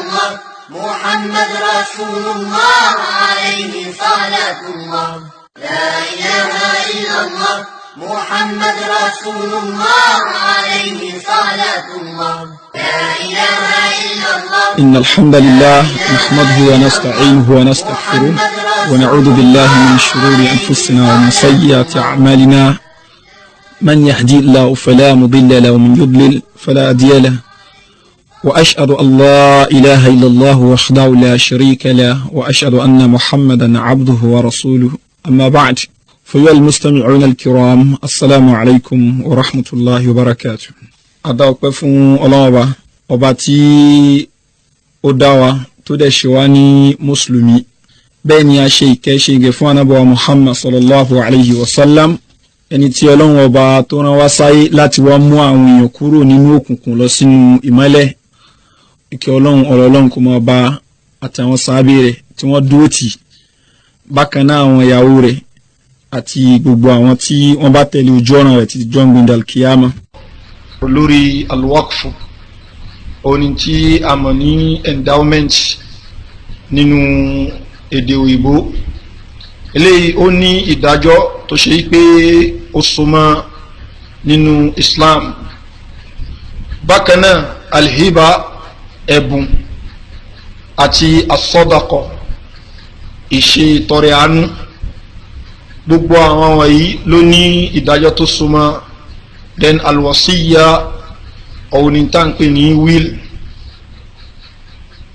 الله محمد رسول الله عليه صلاة الله لا إله إلا الله محمد رسول الله عليه صلاة الله لا إله إلا الله. إن الحمد لله نحمده ونستعينه ونستغفره ونعوذ بالله من شرور أنفسنا ومن سيئات أعمالنا من يهدي الله فلا مضل له ومن يضلل فلا هادي له وأشهد أن لا إله إلا الله وحده لا شريك له وأشهد أن محمدا عبده ورسوله أما بعد فيا المستمعون الكرام السلام عليكم ورحمة الله وبركاته. أدعوك فون الله وباتي أدعوا تدشواني مسلمي بين شيء فوانا بوا محمد صلى الله عليه وسلم ẹni tí Ọlọ́run ọba tó rán wá sáyé láti wá mú àwọn èèyàn kúrò nínú òkùnkùn lọ sínú ìmọ́lẹ̀. Ìkẹ́ Ọlọ́run ọ̀rọ̀ Ọlọ́run kó máa bá àtàwọn sàhábé rẹ̀ tí wọ́n dúró tì, bákan náà àwọn ìyàwó rẹ̀ àti gbogbo àwọn tí wọ́n bá tẹ̀lé ojú ọ̀nà rẹ̀ títí jọ́ gbẹ̀ndẹ̀ alkiyama. Olórí alwaqfu òní tí a mọ̀ ní endowment nínú èdè òyìnbó, eléyìí ó ní ìdájọ́ tó ṣe pé ó súnmọ́ nínú Islam. Bákan náà alhiba ẹ̀bùn àti asọ́dakọ̀ ìṣe ìtọrẹ àánú, gbogbo àwọn wọ̀nyí ló ní ìdájọ́ tó súnmọ́. Then alwasiya òun ni tá ń pè ní will.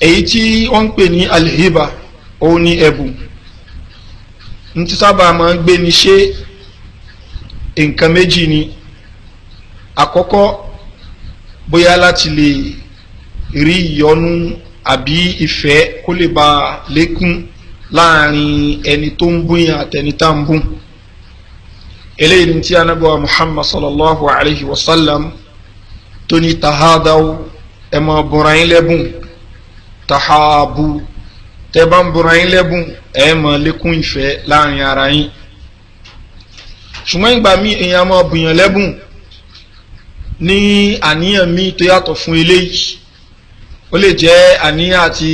Èyí tí wọ́n ń pè ní alhiba òun ni ẹ̀bùn, ní tí sábà máa ń gbé ní ṣe nǹkan méjì ni. Àkọ́kọ́ bóyá láti lè rí ìyọ́nú àbí ìfẹ́ kó lè bá lékún láàrin ẹni tó ń búyàn àtẹni tá ń bún. Eléyìí ni tí Ànábì wa Muhammad sallallahu alayhi wa sallam tó ní tahadaw, ẹ máa bùnra yín lẹ́bùn, tahabu, tẹ́ bá ń bùnra yín lẹ́bùn ẹ máa lékún ìfẹ́ láàrin ara yín. Ṣùgbọ́n ìgbà míì èèyàn máa bùyàn lẹ́bùn ní àníyàn míì tó yàtọ̀ fún eléyìí. Ó lè jẹ́ àníyàn àti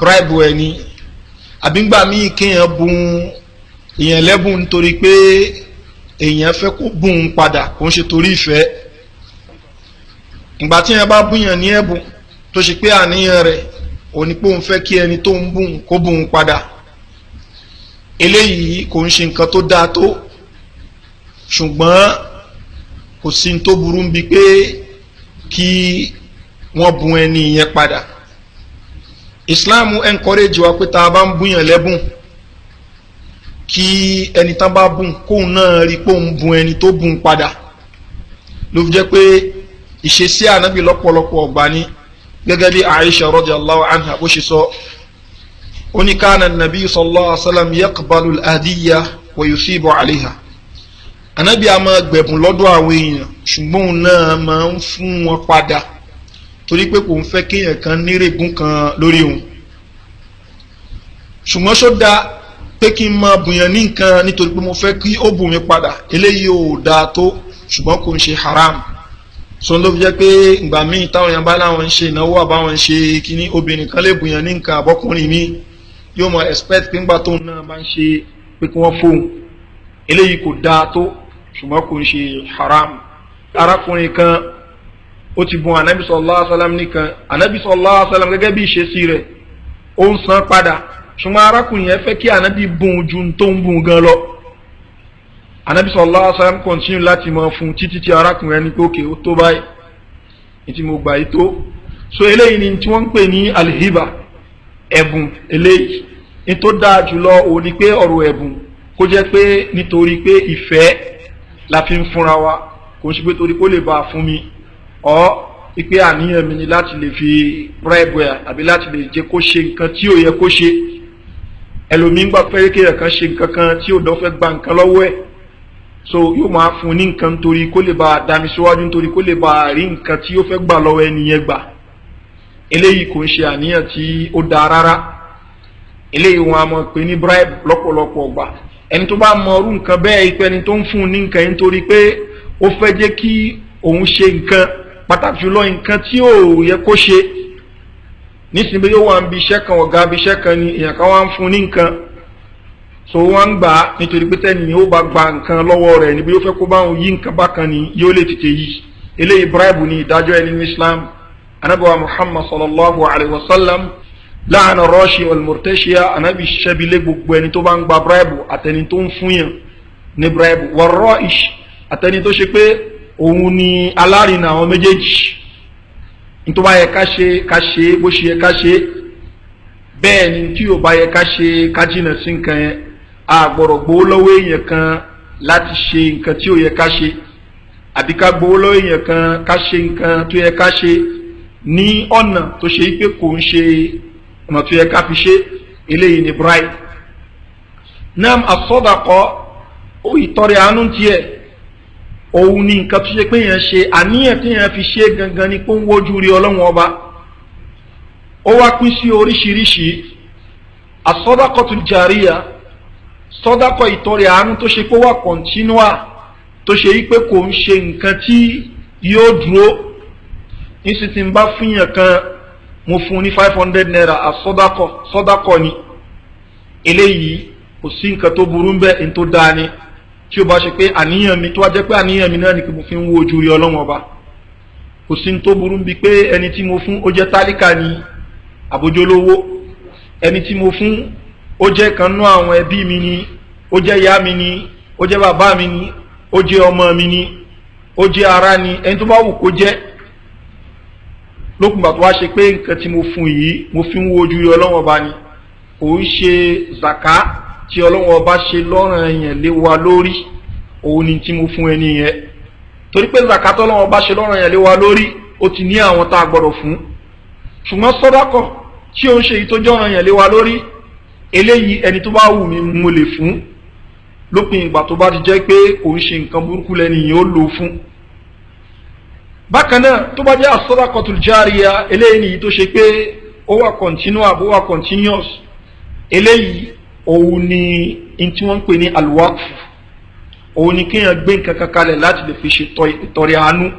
bribe ẹni, àbí ńgbà míì kéèyàn bùn èèyàn lẹ́bùn nítorí pé èèyàn fẹ́ kó bùn padà, kò ń ṣe torí ìfẹ́. Ìgbà tí èèyàn bá bùyàn ní ẹ̀bùn tó ṣe pé àníyàn rẹ̀ òní pé òun fẹ́ kí ẹni tó ń bùn kó bùn padà, eléyìí kò ń ṣe nǹkan tó dáa tó. Ṣùgbọ́n kò sí ní tó burú bí pé kí wọ́n bùn ẹni yẹn padà. Islam encourage wa pé tá a bá ń bùyàn lẹ́bùn kí ẹni tán bá bùn kóun náà rí pé òun bùn ẹni tó bùn padà. Ló fi jẹ́ pé ìṣesí Ànábì lọ́pọ̀lọpọ̀ ọgbà ni, gẹ́gẹ́ bí Aisha radiyallahu anha bó ṣe sọ, ó ní kana an-nabi sallallahu alaihi wasallam yaqbalu al-hadiyya wa yusibu alayha. Ànábì a máa gbẹ̀bùn lọ́dọ̀ àwọn èèyàn ṣùgbọ́n òun náà máa ń fún wọn padà torí pé kò ń fẹ́ kéèyàn kan nírègùn kan lórí òun. Ṣùgbọ́n ṣó dáa pé kí n máa bùyàn ní nǹkan nítorí pé mo fẹ́ kí ó bùn mi padà, eléyìí ò dáa tó, ṣùgbọ́n kò ń ṣe haram. So ló fi jẹ́ pé ìgbà míì táwọn èèyàn bá láwọn ń ṣe ìnáwó àbáwọn ń ṣe kíní, obìnrin kan lè bùyàn ní nǹkan àbọ́kùnrin mi yóò mọ expect pé ńgbà tóun náà bá ń ṣe pé kí wọ́n fóun. Eléyìí kò dáa tó, ṣùgbọ́n kò ń ṣe haram. Arákùnrin kan ó ti bùn Ànábì sallallahu alaihi wasallam nìkan, Ànábì sallallahu alaihi wasallam gẹ́gẹ́ bí ìṣesí rẹ̀ ó ń san padà, ṣùgbọ́n arákùnrin yẹn fẹ́ kí Ànábì bùn ju tó ń bùn gan lọ. Ànábì sallallahu alaihi wasallam continue láti máa fún títí tí arákùnrin ẹni pé òkè ó tó báyìí, ní tí mo gbà yìí tó. So eléyìí ni tí wọ́n ń pè ní alhiba, ẹ̀bùn. Eléyìí ní tó dáa jùlọ òun ni pé ọ̀rọ̀ ẹ̀bùn kó jẹ́ pé nítorí pé ìfẹ́ la fi ń fúnra wa, kò ń ṣe pé torí kó lè bá a fún mi ọ́ ipe àníyàn mi ni láti lè fi bribe ẹ̀ àbí láti lè jẹ́ kó ṣe nǹkan tí ò yẹ kó ṣe. Ẹlòmíín gbà pé kéèyàn kan ṣe nǹkan kan tí ò dán fẹ́ gba nǹkan lọ́wọ́ ẹ̀, so yóò máa fún ní nǹkan nítorí kó lè bá a dá mi síwájú, nítorí kó lè bá a rí nǹkan tí ó fẹ́ gbà lọ́wọ́ ẹni yẹn gbà. Eléyìí kò ń ṣe àníyàn tí ó dáa rárá. Eléyìí wọn a mọ̀ pé ní bribe lọ́pọ̀lọpọ̀ gbà. Ẹni tó bá mọ irú nǹkan bẹ́ẹ̀, ipe ẹni tó ń fún ní nǹkan nítorí pé ó fẹ́ jẹ́ kí òun ṣe nǹkan, pàtàkì jùlọ nǹkan tí ò yẹ kó ṣe, nísìnyí bí yóò wá ń bi iṣẹ́ kan ọ̀gá bí iṣẹ́ kan ni èèyàn kan wá ń fún ní nǹkan so wọ́n gbà á nítorí pé tẹ́ni ó bá gba nǹkan lọ́wọ́ rẹ̀ níbi yóò fẹ́ kó bá wọn yí nǹkan bákan ni yóò lè tètè yí eléyìí bribe ni ìdájọ́ ẹni ní Islam anabiwa Muhammad sallallahu alayhi wa sallam láàánú rọ́ọ̀ṣì wal-murtashiya anabi ṣẹ́bilé gbogbo ẹni tó bá ń gba bribe àtẹni tó ń fún yàn ní bribe wal-ra'ish àtẹni tó ṣe pé òun ni alárinà àwọn méjèèjì nítorí bá yẹ ká ṣe bó ṣe yẹ ká ṣe bẹ́ẹ̀ ni tí ò bá yẹ ká ṣe ká jìnà sí nǹkan yẹn a gbọ́dọ̀ gbowó lọ́wọ́ èèyàn kan láti ṣe nǹkan tí ò yẹ ká ṣe àbí ká gbowó lọ́wọ́ èèyàn kan ká ṣe nǹkan tó yẹ ká ṣe ní ọ̀nà tó ṣe pé kò ń ṣe ọ̀nà tó yẹ ká fi ṣe eléyìí ni bribe. nam as-sadaqa ó ìtọrẹ àánú tiẹ̀ òun ni nǹkan tó ṣe pé èèyàn ṣe àníyàn tí èèyàn fi ṣe gangan ni pé ń wojú rí Ọlọ́run ọba ó wá pín sí oríṣiríṣi as-sadaqatul jariya sọ́dákọ̀ ìtọrẹ àánú tó ṣe pé wà kọ̀ntínúà tó ṣe pé kò ń ṣe nǹkan tí yóò dúró níṣì tí ń bá fúnyàn kan mo fún ní 500 naira sọ́dákọ̀ ni eléyìí kò sí nǹkan tó burú ń bẹ ní tó dáa ni tí ó bá ṣe pé àníyàn mi tó wá jẹ́ pé àníyàn mi náà ni kí mo fi ń wo ojú rí Ọlọ́run ọba kò sí ní tó burú bí pé ẹni tí mo fún ó jẹ́ tálíkà ni àbójólówó ẹni tí mo fún ó jẹ́ kan nú àwọn ẹbí mi ni ó jẹ́ ìyá mi ni ó jẹ́ bàbá mi ni ó jẹ́ ọmọ mi ni ó jẹ́ ará ni ẹni tó bá wù kó jẹ́ lókùnbà tó wá ṣe pé nǹkan tí mo fún yìí mo fi ń wo ojú Ọlọ́run ọba ni kò ń ṣe zaka tí Ọlọ́run ọba ṣe lọ́ranyàn lé wa lórí òun ni tí mo fún ẹni yẹn torí pé zaka tó Ọlọ́run ọba ṣe lọ́ranyàn lé wa lórí ó ti ní àwọn tá a gbọ́dọ̀ fún ṣùgbọ́n sọ́dákọ̀ tí ó ń ṣe èyí tó jẹ́ ọ̀ranyàn lé wa lórí eléyìí ẹni tó bá wù mí mo lè fún lópin ìgbà tó bá ti jẹ́ pé kò ń ṣe nǹkan burúkú lẹ́ni yìí ó lò fún. bákan náà tó bá jẹ́ as-sadaqatul jariya eléyìí nìyí tó ṣe pé ó wà continua bó wà continuous eléyìí òun ni in tí wọ́n ń pè ní al-waqf òun ni kéèyàn gbé nǹkan kan kalẹ̀ láti lè fi ṣe ìtọrẹ àánú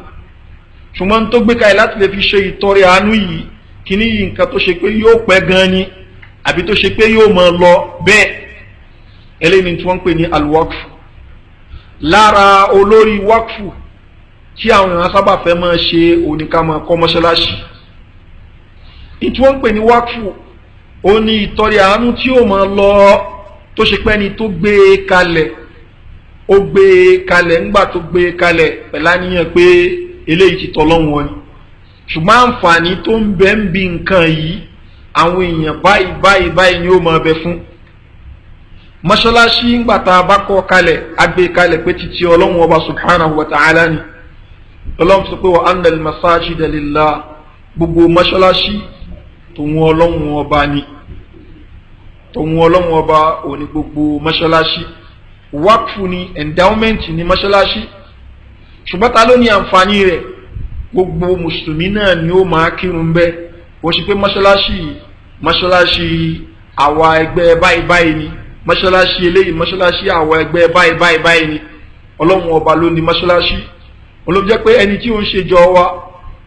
ṣùgbọ́n tó gbé kalẹ̀ láti lè fi ṣe ìtọrẹ àánú yìí kíní yìí nǹkan tó ṣe pé yóò pẹ́ gan ni àbí tó ṣe pé yóò máa lọ bẹ́ẹ̀ eléyìí tí wọ́n ń pè ní al-waqf lára olórí waqfu tí àwọn èèyàn sábà fẹ́ máa ṣe òní ká máa kọ́ mọ́ṣáláṣí tí wọ́n ń pè ní waqfu ó ní ìtọrẹ àánú tí ó máa lọ tó ṣe pé ni tó gbé e kalẹ̀ ó gbé e kalẹ̀ ńgbà tó gbé e kalẹ̀ pẹ̀lú àníyàn pé eléyìí ti tọ́lọ́run wọn ni ṣùgbọ́n àǹfààní tó ń bẹ ń bi nǹkan yìí àwọn èèyàn báyìí ni ó máa bẹ fún mọ́ṣáláṣí ńgbà tá a bá kọ́ kalẹ̀ agbé kalẹ̀ pé títí Ọlọ́run ọba subhanahu wa ta'ala ni Ọlọ́run sọ pé wa anna al-masajida lillah gbogbo mọ́ṣáláṣí tòun Ọlọ́run ọba ni tòun Ọlọ́run ọba ò ní gbogbo mọ́ṣáláṣí wákfù ni endowment ni mọ́ṣáláṣí ṣùgbọ́n ta ló ní àǹfààní rẹ̀ gbogbo mùsùlùmí náà ni ó máa kírun bẹ́ẹ̀ wọ́n ṣe pé mọ́ṣáláṣí àwa ẹgbẹ́ báyìí ni mọ́ṣáláṣí eléyìí mọ́ṣáláṣí àwa ẹgbẹ́ báyìí ni Ọlọ́run ọba ló ní mọ́ṣáláṣí olóòjẹ́ jẹ́ pé ẹni tí ó ń ṣe jọ wa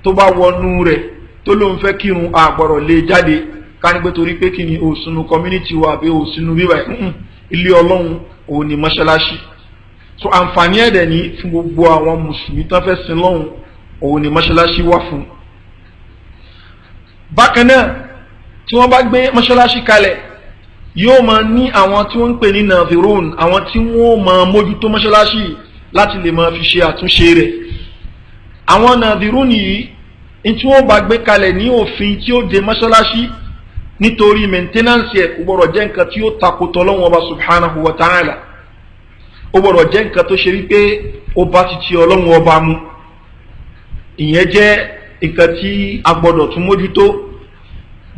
tó bá wọnú rẹ̀ tó ló ń fẹ́ kírun àgbọ̀rọ̀ lè jáde ká ní pé torí pé kí ni òsínú community wa àbí òsínú bíbá ilé Ọlọ́run òun ni mọ́ṣáláṣí so àǹfààní ẹ̀dẹ̀ ní fún gbogbo àwọn mùsùlùmí tó fẹ́ sin lọ́hùn òun ni mọ́ṣáláṣí wà fún. bákan náà tí wọ́n bá gbé mọ́ṣáláṣí kalẹ̀ yóò máa ní àwọn tí wọ́n ń pè ní nàvíròn àwọn tí wọ́n máa mójútó mọ́ṣáláṣí láti lè máa fi ṣe àtúnṣe rẹ̀ àwọn nàvíròn yìí ní tí wọ́n bá gbé kalẹ̀ ní òfin tí ó de mọ́ṣáláṣí nítorí maintenance ẹ̀ kò gbọ́dọ̀ jẹ́ nǹkan tí ó takòtò Ọlọ́run ọba subhanahu wa ta'ala ó gbọ́dọ̀ jẹ́ nǹkan tó ṣe wípé ó bá ti ti Ọlọ́run ọba mu ìyẹn jẹ́ nǹkan tí a gbọ́dọ̀ tún mójútó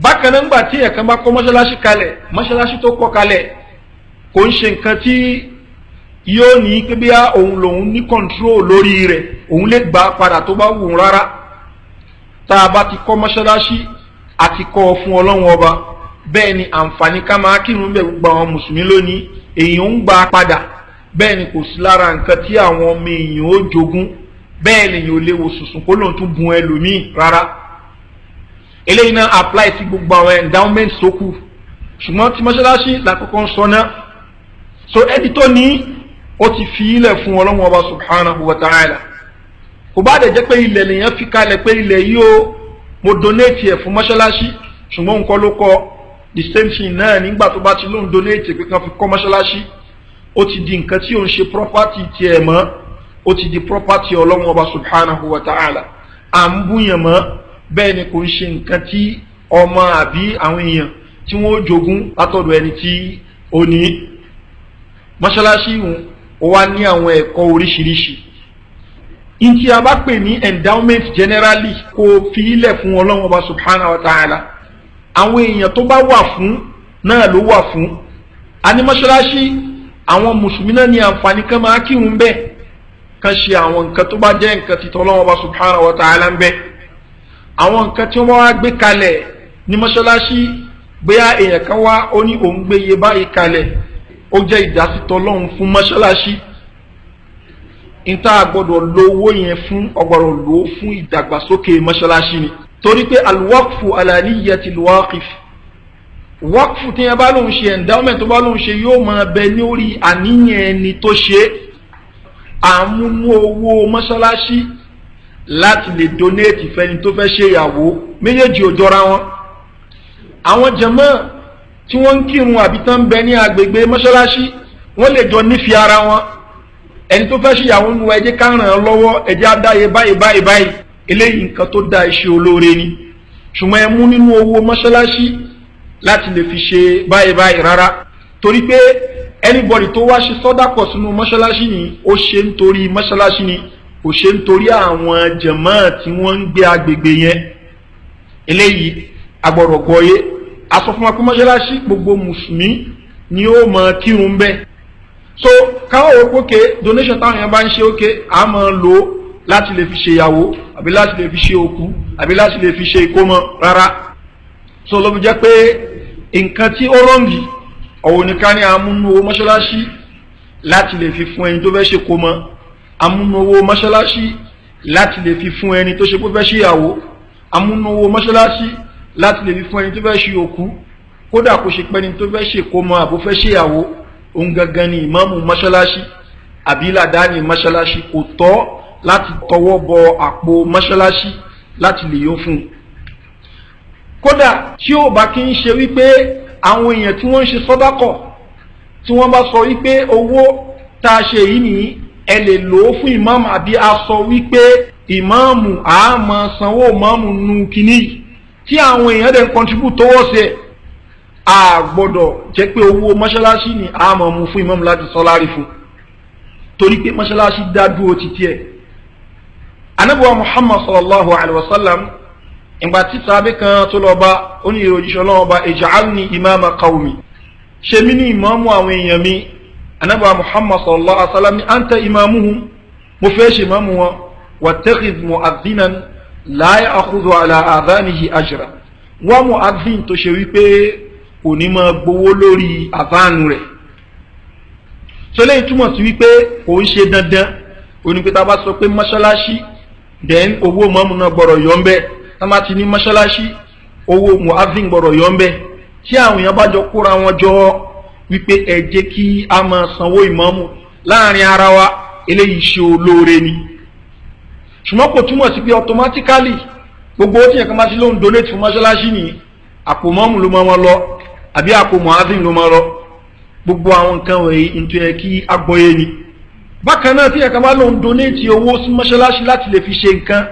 bákan náà ńgbà tí ẹ̀kan bá kọ́ mọ́ṣáláṣí kalẹ̀ mọ́ṣáláṣí tó kọ́ kalẹ̀ kò ń ṣe nǹkan tí yóò ní pé bí òun lòun ní control lórí rẹ̀ òun lè gbà padà tó bá wù ú rárá tá a bá ti kọ́ mọ́ṣáláṣí àti kọ́ fún Ọlọ́run ọba bẹ́ẹ̀ ni àǹfààní ká máa kírun bẹ́ẹ̀ gbogbo àwọn mùsùlùmí lónìí èèyàn ń gbà padà bẹ́ẹ̀ ni kò sí lára nǹkan tí àwọn ọmọ èèyàn ó jogún bẹ́ẹ̀ lèyìn ò lè wo sùsùn kó lóun tún bun ẹlòmíì rárá eléyìí náà apply sí gbogbo àwọn endowment tó kù ṣùgbọ́n tí mọ́ṣáláṣí làkọ́kọ́ ń sọ náà so ẹni tó ní ó ti fi ilẹ̀ fún Ọlọ́hun Ọba subhanahu wa ta'ala kò bá dẹ̀ jẹ́ pé ilẹ̀ lèèyàn fi kalẹ̀ pé ilẹ̀ yìí ó mo donate ẹ̀ fún mọ́ṣáláṣí ṣùgbọ́n nǹkan ló kọ́ the same thing náà nígbà tó bá ti lóun donate pé kan fi kọ́ mọ́ṣáláṣí ó ti di nǹkan tí ó ń ṣe property tiẹ̀ mọ́ ó ti di property Ọlọ́hun Ọba subhanahu wa ta'ala à ń búyàn mọ́ bẹ́ẹ̀ ni kò ń ṣe nǹkan tí ọmọ àbí àwọn èèyàn tí wọ́n jogún látọ̀dọ̀ ẹni tí ó ní mọ́ṣáláṣí ó wá ní àwọn ẹ̀kọ́ oríṣiríṣi in tí a bá pè ní endowment generally kò fi ilẹ̀ fún Ọlọ́hun Ọba subhanahu wa ta'ala àwọn èèyàn tó bá wà fún náà ló wà fún a ní mọ́ṣáláṣí àwọn mùsùlùmí náà ní àǹfààní kan máa kírun bẹ́ẹ̀ kan ṣe àwọn nǹkan tó bá jẹ́ nǹkan títọ́ Ọlọ́hun Ọba subhanahu wa ta'ala ń bẹ àwọn nǹkan tí wọ́n wá gbé kalẹ̀ ní mọ́ṣáláṣí bóyá èèyàn kan wá ó ní òun gbé iye báyìí kalẹ̀ ó jẹ́ ìdásítọ̀ Ọlọ́hun fún mọ́ṣáláṣí ìta gbọ́dọ̀ lo owó yẹn fún ọgbọ̀rọ̀ lò ó fún ìdàgbàsókè mọ́ṣáláṣí ni torí pé alwaqfu ala niyyati alwaqif waqfu tí yẹn bá lóun ṣe endowment tó bá lóun ṣe yóò máa bẹ ní orí àníyàn ẹni tó ṣe àmúmú owó mọ́ṣáláṣí láti lè donate fẹ́ni tó fẹ́ ṣe ìyàwó méjèèjì ò jọra wọn àwọn jàmáà tí wọ́n ń kírun àbí tán ń bẹ ní agbègbè mọ́ṣáláṣí wọ́n lè jọ nífi ara wọn ẹni tó fẹ́ ṣe ìyàwó nu ẹjẹ́ ká ràn án lọ́wọ́ ẹjẹ́ adáyé báyìí eléyìí nǹkan tó dá iṣẹ́ olóore ni ṣùgbọ́n ẹ mú nínú owó mọ́ṣáláṣí láti lè fi ṣe báyìí rárá torí pé anybody tó wá ṣe sọ́dákọ̀ sínú mọ́ṣáláṣí ni ó ṣe nítorí mọ́ṣáláṣí ni kò ṣe nítorí àwọn jàmáà tí wọ́n ń gbé agbègbè yẹn eléyìí agbọ̀rọ̀ gbọ́yé aṣọ fún wa pé mọ́ṣáláṣí gbogbo mùsùlùmí ni ó mọ kírun bẹ́ẹ̀ so káwọn òkòkè donation táwọn èèyàn bá ń ṣe òkè a máa lò láti lè fi ṣe ìyàwó àbí láti lè fi ṣe òkú àbí láti lè fi ṣe ìkómọ rárá so ló fi jẹ́ pé nǹkan tí ó rọ́ǹgì ọ̀wọ̀ nìkan ni àmúnú owó mọ́ṣáláṣí láti lè fi fún ẹni tó fẹ́ ṣe kómọ àmúnú owó mọ́ṣáláṣí láti lè fi fún ẹni tó ṣe pé fẹ́ ṣe ìyàwó àmúnú owó mọ́ṣáláṣí láti lè fi fún ẹni tó fẹ́ ṣe òkú kódà kò ṣe pẹ́ni tó fẹ́ ṣe kómọ àbó fẹ́ ṣe ìyàwó òun gangan ni ìmáàmù mọ́ṣáláṣí àbí làdáni mọ́ṣáláṣí kò tọ́ láti tọwọ́ bọ àpò mọ́ṣáláṣí láti lè yó fún un kódà tí ó bá kí ń ṣe wípé àwọn èèyàn tí wọ́n ń ṣe sọ́dákọ̀ tí wọ́n bá sọ wípé owó tá a ṣe yìí nìyí ẹ lè lò ó fún ìmáàmù àbí a sọ wípé ìmáàmù àmọ́ sanwó ìmáàmù nu kínní tí àwọn èèyàn dẹ̀ ń contribute towards ẹ̀ a gbọ́dọ̀ jẹ́ pé owó mọ́ṣáláṣí ni a máa mú fún ìmáàmù láti sọ́lárí fún torí pé mọ́ṣáláṣí dá dúró títí ẹ̀ Ànábì wa Muhammad sallallahu alaihi wasallam ìgbà tí sàábé kan tó lọ bá ó ní ìròjíṣẹ́ Ọlọ́run ọba ij'alni imama qawmi ṣe mí ní ìmáàmù àwọn èèyàn mi Ànábì wa Muhammad sallallahu alaihi wasallam ní anta imamuhum mo fẹ́ ṣe ìmáàmù wọn wattakhidh mu'adhdhinan la ya'khudhu ala adhanihi ajra wọ́n mu'adhdhin tó ṣe wípé kò ní máa gbowó lórí àbánu rẹ̀ so lẹ́yìn túmọ̀ sí wípé kò ń ṣe dandan onípẹ́ta bá sọ pé mọ́ṣáláṣí then owó mọ́mù náà gbọ́dọ̀ yọ ń bẹ́ tá má ti ní mọ́ṣáláṣí owó mu'adhdhin gbọ́dọ̀ yọ ń bẹ́ tí àwọn èèyàn bá jọ kóra wọn jọ wípé ẹ jẹ́ kí a máa sanwó ìmáàmù láàrin ara wa eléyìí ṣe olóore ni ṣùgbọ́n kò túmọ̀ sí pé automatically gbogbo ó ti yẹ ká má ti lóun donate fún mọ́ṣáláṣí ni àpò mọ́mù ló máa wọn lọ àbí àpò mu'adhdhin ló máa lọ gbogbo àwọn nǹkan wọ̀nyí nítorí ẹ kí agbọ́yé ni bákan náà tí ẹ̀ka bá lóun donate owó sí mọ́ṣáláṣí láti lè fi ṣe nǹkan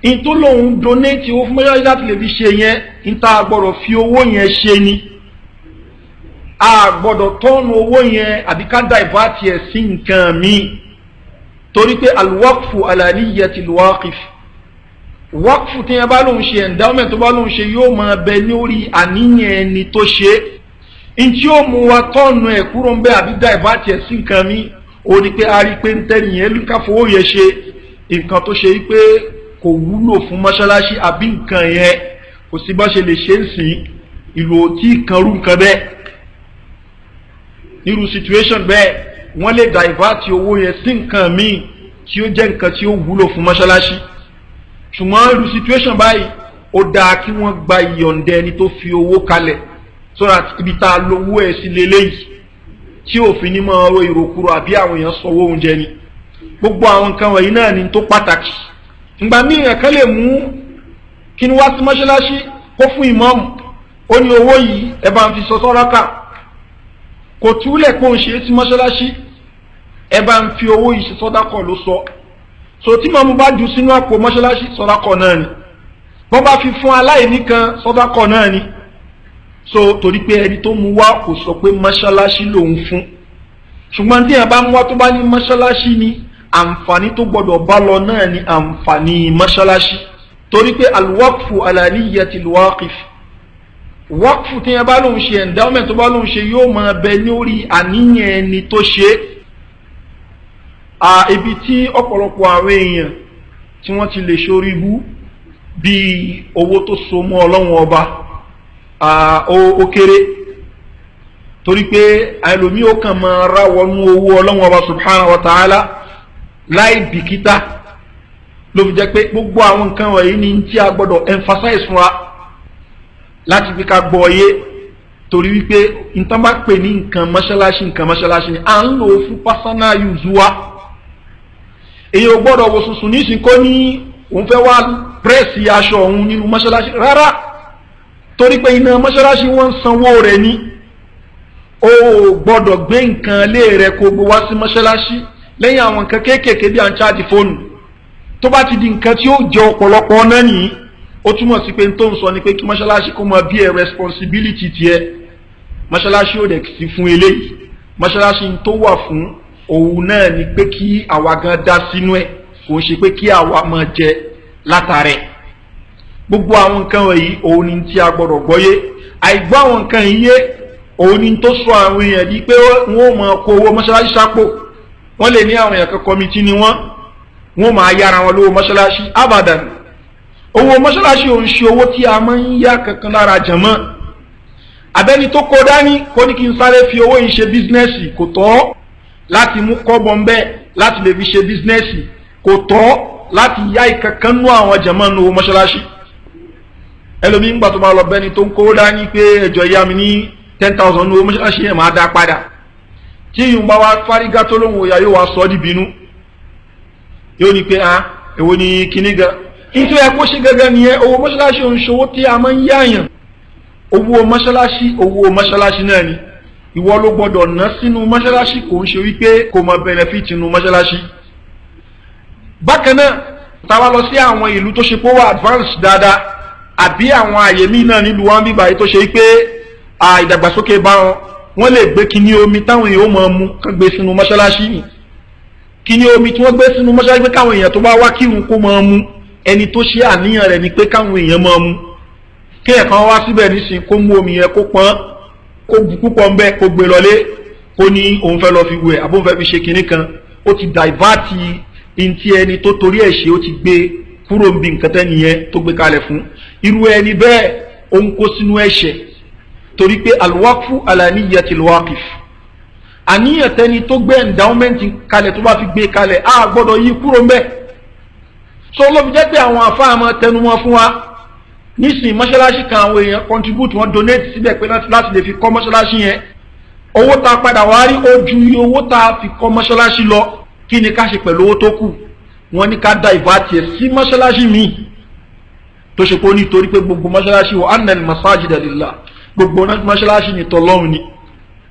in tó lóun donate owó fún mọ́ṣáláṣí láti lè fi ṣe yẹn in tá a gbọ́dọ̀ fi owó yẹn ṣe ni a gbọ́dọ̀ tọ́nu owó yẹn àbí ká divert ẹ̀ sí nǹkan míì torí pé alwaqfu ala niyyati alwaqif waqfu tí yẹn bá lóun ṣe endowment tó bá lóun ṣe yóò máa bẹ ní orí àníyàn ẹni tó ṣe in tí ó mú wa tọ́nu ẹ̀ kúrò ń bẹ́ àbí divert ẹ̀ sí nǹkan míì ó ní pé a rí pé ń tẹ́ni yẹn ló ká fowó yẹn ṣe nǹkan tó ṣe pé kò wúlò fún mọ́ṣáláṣí àbí nǹkan yẹn kò sí bá ṣe lè ṣe ń sìn ìlú òtí kan rú nǹkan bẹ́ẹ̀ nírú situation bẹ́ẹ̀ wọ́n lè divert owó yẹn sí nǹkan míì tí ó jẹ́ nǹkan tí ó wúlò fún mọ́ṣáláṣí ṣùgbọ́n irú situation báyìí ó dáa kí wọ́n gba ìyọ̀ǹda ẹni tó fi owó kalẹ̀ sọ́ra ibi tá a lówó ẹ̀ sí leléyìí tí òfin ní máa ro ìròkúrò àbí àwọn èèyàn sanwó oúnjẹ ni. Gbogbo àwọn nǹkan wọ̀nyí náà ni tó pàtàkì. Ìgbà míì èèyàn kan lè mú kí ni wá sí mọ́ṣáláṣí kó fún ìmáàmù ó ní owó yìí ẹ bá ń fi sọ sọ́ráka kò túlẹ̀ kó ń ṣe é sí mọ́ṣáláṣí ẹ bá ń fi owó yìí ṣe sọ́dákọ̀ ló sọ. So tí màmú bá jù sínú àpò mọ́ṣáláṣí sọ́dákọ̀ náà ni wọ́n bá fi fún aláìní kan sọ́dákọ̀ náà ni. So torí pé ẹni tó mú wá kò sọ pé mọ́ṣáláṣí lòun fún, ṣùgbọ́n tí èèyàn bá mú wá tó bá ní mọ́ṣáláṣí ni àǹfààní tó gbọdọ̀ bá lọ náà ni àǹfààní mọ́ṣáláṣí. Torí pé alwaqfu ala niyyatil waqif, waqfu tí èèyàn bá lòun ṣe endowment tó bá lòun ṣe yóò máa bẹ lórí àníyàn ẹni tó ṣe. Ibi tí ọ̀pọ̀lọpọ̀ àwọn èèyàn tí wọ́n ti lè ṣorí ibú bí owó tó so mọ́ Ọlọ́run ọba ó kéré, torí pé àìlòmí ó kàn máa ra wọnú owó Ọlọ́run ọba subhanahu wa ta'ala láì bìkítà. Ló fi jẹ́ pé gbogbo àwọn nǹkan wọ̀nyí ni tí a gbọ́dọ̀ emphasize fún wa láti fi ká gbọ́ yé, torí wípé nǹkan bá pè ní nǹkan mọ́ṣáláṣí ni à ń lò ó fún personal use wa. Èyí ò gbọ́dọ̀ wo sùsùn nísìnyí kó ní òun fẹ́ wá pírẹ́sì aṣọ òun nínú mọ́ṣáláṣí rárá, torí pé iná mọ́ṣáláṣí wọ́n ń sanwó rẹ̀ ní. O gbọ́dọ̀ gbé nǹkan lé rẹ̀ kó gbé wá sí mọ́ṣáláṣí lẹ́yìn àwọn nǹkan kéékèèké bí à ń ṣáàdì fóònù. Tó bá ti di nǹkan tí ó jẹ ọ̀pọ̀lọpọ̀ náà nìyí, ó túmọ̀ sí pé tó ń sọ ni pé kí mọ́ṣáláṣí kó máa bí ẹ responsibility tiẹ̀. Mọ́ṣáláṣí ò dẹ̀ sí fún eléyìí. Mọ́ṣáláṣí tó wà fún òun náà ni pé kí àwa gan dá sínú ẹ̀, kò ń ṣe pé kí àwa máa jẹ látàrẹ̀. Gbogbo àwọn nǹkan wọ̀nyí òun ni tí a gbọ́dọ̀ gbọ́yé. Àìgbọ́ àwọn nǹkan yìí yé òun ni tó sọ àwọn èèyàn di pé wọ́n máa kó owó mọ́ṣáláṣí sápò. Wọ́n lè ní àwọn èèyàn kan kọ́mítì ni wọ́n máa yára wọn lówó mọ́ṣáláṣí. Abadan, owó mọ́ṣáláṣí òun ṣe owó tí a máa ń yá kankan lára jàmọ́. Abẹ́ni tó kó dání kó ní kí n sáré fi owó yìí ṣe bísínẹ́sì kò tọ́, láti mú kọ́bọ̀ ń bẹ́ láti lè fi ṣe bísínẹ́sì kò tọ́, láti yá ìkankan nú àwọn jàmọ́ nú owó mọ́ṣáláṣí. Ẹlòmíín gbà tó bá lọ bẹ́ni tó ń kó dání pé ẹjọ́ yá mi ní 10,000 nú owó mọ́ṣáláṣí ẹ̀ máa dá padà. Tí ìyún bá wá fárígá tó lóhùn òyà yóò wá sọ ọ́ dìbínú, yóò ní pé èwo ni kíní gan. Ìtú ẹ kó ṣe gẹ́gẹ́ nìyẹn. Owó mọ́ṣáláṣí òun ṣòwò tí a máa ń yáàyàn. Owó mọ́ṣáláṣí náà ni ìwọ ló gbọ́dọ̀ ná sínú mọ́ṣáláṣí, kò ń ṣe wípé kò mọ benefit nínú mọ́ṣáláṣí. Bákan náà táwa lọ sí àwọn ìlú tó ṣe pé wà advance dáadáa àbí àwọn àyè míì náà nílùú wọn bíbá yìí tó ṣe wípé ìdàgbàsókè bá wọn lè gbé kíní omi táwọn èèyàn ó máa mu kán gbé sínú mọ́ṣáláṣí ni. Kíní omi tí wọ́n gbé sínú mọ́ṣáláṣí pé káwọn èèyàn tó bá wá kírun kó máa mu, ẹni tó ṣe àníyàn rẹ̀ ni pé káwọn èèyàn máa mu. Kéèyàn kan wá síbẹ̀ nísìnyí kó mú omi yẹn kó pọ́n kó bu púpọ̀ ń bẹ́ kó gbé lọlé kó ní òun fẹ́ lọ fi wẹ̀ àbóun fẹ́ fi ṣe kinní kan, ó ti divert ntí ẹni tó torí ẹ̀ ṣe ó ti gbé kúrò níbi nǹkan tẹ́niyẹn tó gbé kalẹ̀ fún. Irú ẹni bẹ́ẹ̀ ó ń kó sínú ẹ̀ṣẹ̀, torí pé alwaqfu ala niyyatil waqif, àníyàn tẹ́ni tó gbé endowment kalẹ̀ tó bá fi gbé kalẹ̀ á gbọ́dọ̀ yí kúrò ń bẹ́. So ló fi jẹ́ pé àwọn àfáà máa tẹnumọ́ fún wa nísìnyí mọ́ṣáláṣí kan àwọn èèyàn contribute wọ́n donate síbẹ̀ pé láti lè fi kọ́ mọ́ṣáláṣí yẹn. Owó tá a padà wá rí ó ju iye owó tá a fi kọ́ mọ́ṣáláṣí lọ. Kí ni ká ṣe pẹ̀lú owó tó kù? Wọ́n ní ká divert ẹ̀ sí mọ́ṣáláṣí míì tó ṣe pé ó nítorí pé gbogbo mọ́ṣáláṣí wa annal masajida lillah, gbogbo mọ́ṣáláṣí ni tọ́lọ́run ni.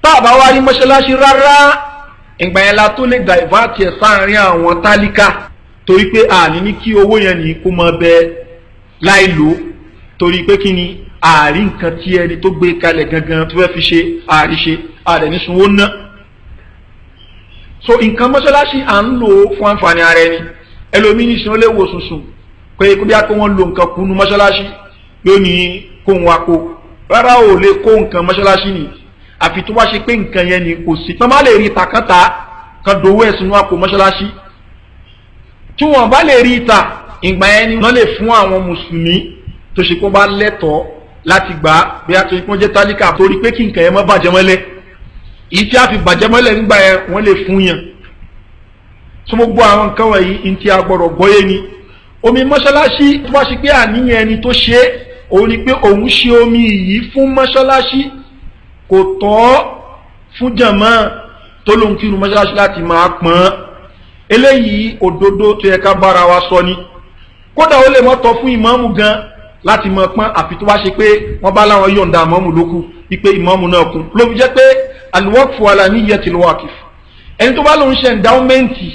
Tá a bá wá rí mọ́ṣáláṣí rárá, ìgbà yẹn la tó lè divert ẹ̀ sáàárín àwọn tálíkà, torí pé àní ní kí owó yẹn ní kó máa bẹ láì lò, torí pé kí ni àárín nǹkan tí ẹni tó gbé kalẹ̀ gangan tó fẹ́ fi ṣe àríṣe àdẹ̀ní sunwó ná. So nǹkan mọ́ṣáláṣí à ń lò fún àǹfààní ara ẹni. Ẹlòmíì ní sinú lè wò sùnsùn pé kó bí a kó wọn lo nǹkan kunu mọ́ṣáláṣí yóò ní kó ń wa kó. Rárá ò lè kó nǹkan mọ́ṣáláṣí ni, àfi tó bá ṣe pé nǹkan yẹn ni kò sí. Pọ́n má lè rí ìtàkàtà kan dòwó ẹ̀ sínú àpò mọ́ṣáláṣí. Tí wọ́n bá lè rí ìta, ìgbà yẹn ni wọ́n lè fún àwọn mùsùlùmí tó ṣe kó bá lẹ́tọ̀ọ́ láti gbà bí a tó ń jẹ́ tálíkà, torí pé kí nǹkan yẹn má bàjẹ́ mọ́lẹ̀. Ìyí tí a fi bàjẹ́ mọ́lẹ̀ nígbà yẹn wọ́n lè fún yàn. So gbogbo àwọn nǹkan wọ̀nyí ní tí a gbọ́dọ̀ gbọ́yé ni. omi mọ́ṣáláṣí tó bá ṣe pé àníyàn ẹni tó ṣe òun ni pé òun ṣe omi yìí fún mọ́ṣáláṣí kò tọ́ fún jàmáà tó lóun kírun mọ́ṣáláṣí láti máa pọ́n eléyìí òdodo tó yẹ ká bára wa sọ ni kódà ó lè mọ́ tọ́ fún ìmáàmù gan láti mọ̀ pọ́n àfi tó bá ṣe pé wọ́n bá láwọn yọ̀ǹda ìmáàmù lókù wípé ìmáàmù náà kún ló fi jẹ́ pé al-waqfu ala niyyatil waqif ẹni tó bá lóun ṣe ẹ̀ndáwọ́mẹ́ǹtì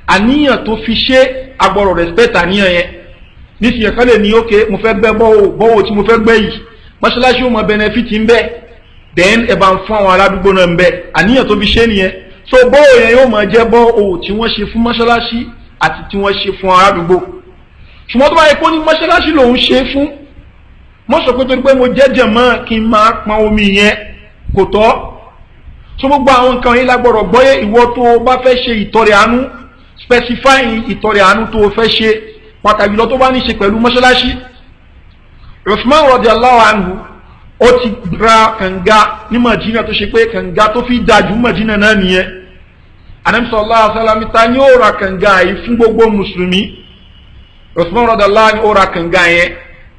àníyàn tó fi ṣe agbọ̀rọ̀ respect àníyàn yẹn nísìnyí ẹ̀ka lè ní ókè mo fẹ́ gbẹ́ bọ́wọ́ tí mo fẹ́ gbẹ́ yìí mọ́ṣáláṣí ó mọ benefit ń bẹ then ẹ̀ bá ń fún àwọn aládùúgbò náà ń bẹ àníyàn tó fi ṣe nìyẹn so bọ́wọ́ yẹn yóò mọ jẹ́ bọ́wọ́ tí wọ́n ṣe fún mọ́ṣáláṣí àti tí wọ́n ṣe fún aládùúgbò ṣùgbọ́n tó bá yẹ kó ní mọ́ṣáláṣí lòun ṣe fún mọ́ sọ pé torí pé mo jẹ́jẹ̀ mọ́ kí n máa pọn omi yẹn kò tọ́ so gbogbo àwọn nǹkan yìí lágbọ́dọ̀ gbọ́yé ìwọ tó bá fẹ́ ṣe ìtọrẹ àánú specifying ìtọrẹ àánú tó fẹ́ ṣe pàtàkì lọ tó bá ní ṣe pẹ̀lú mọ́ṣáláṣí. Uthman radiyallahu anhu ó ti ra kànga ní Madina tó ṣe pé kànga tó fi dájú Madina náà nìyẹn Ànábì sallallahu alaihi wasallam ta ni ó ra kànga yìí fún gbogbo mùsùlùmí Uthman radiyallahu anhu ó ra kànga yẹn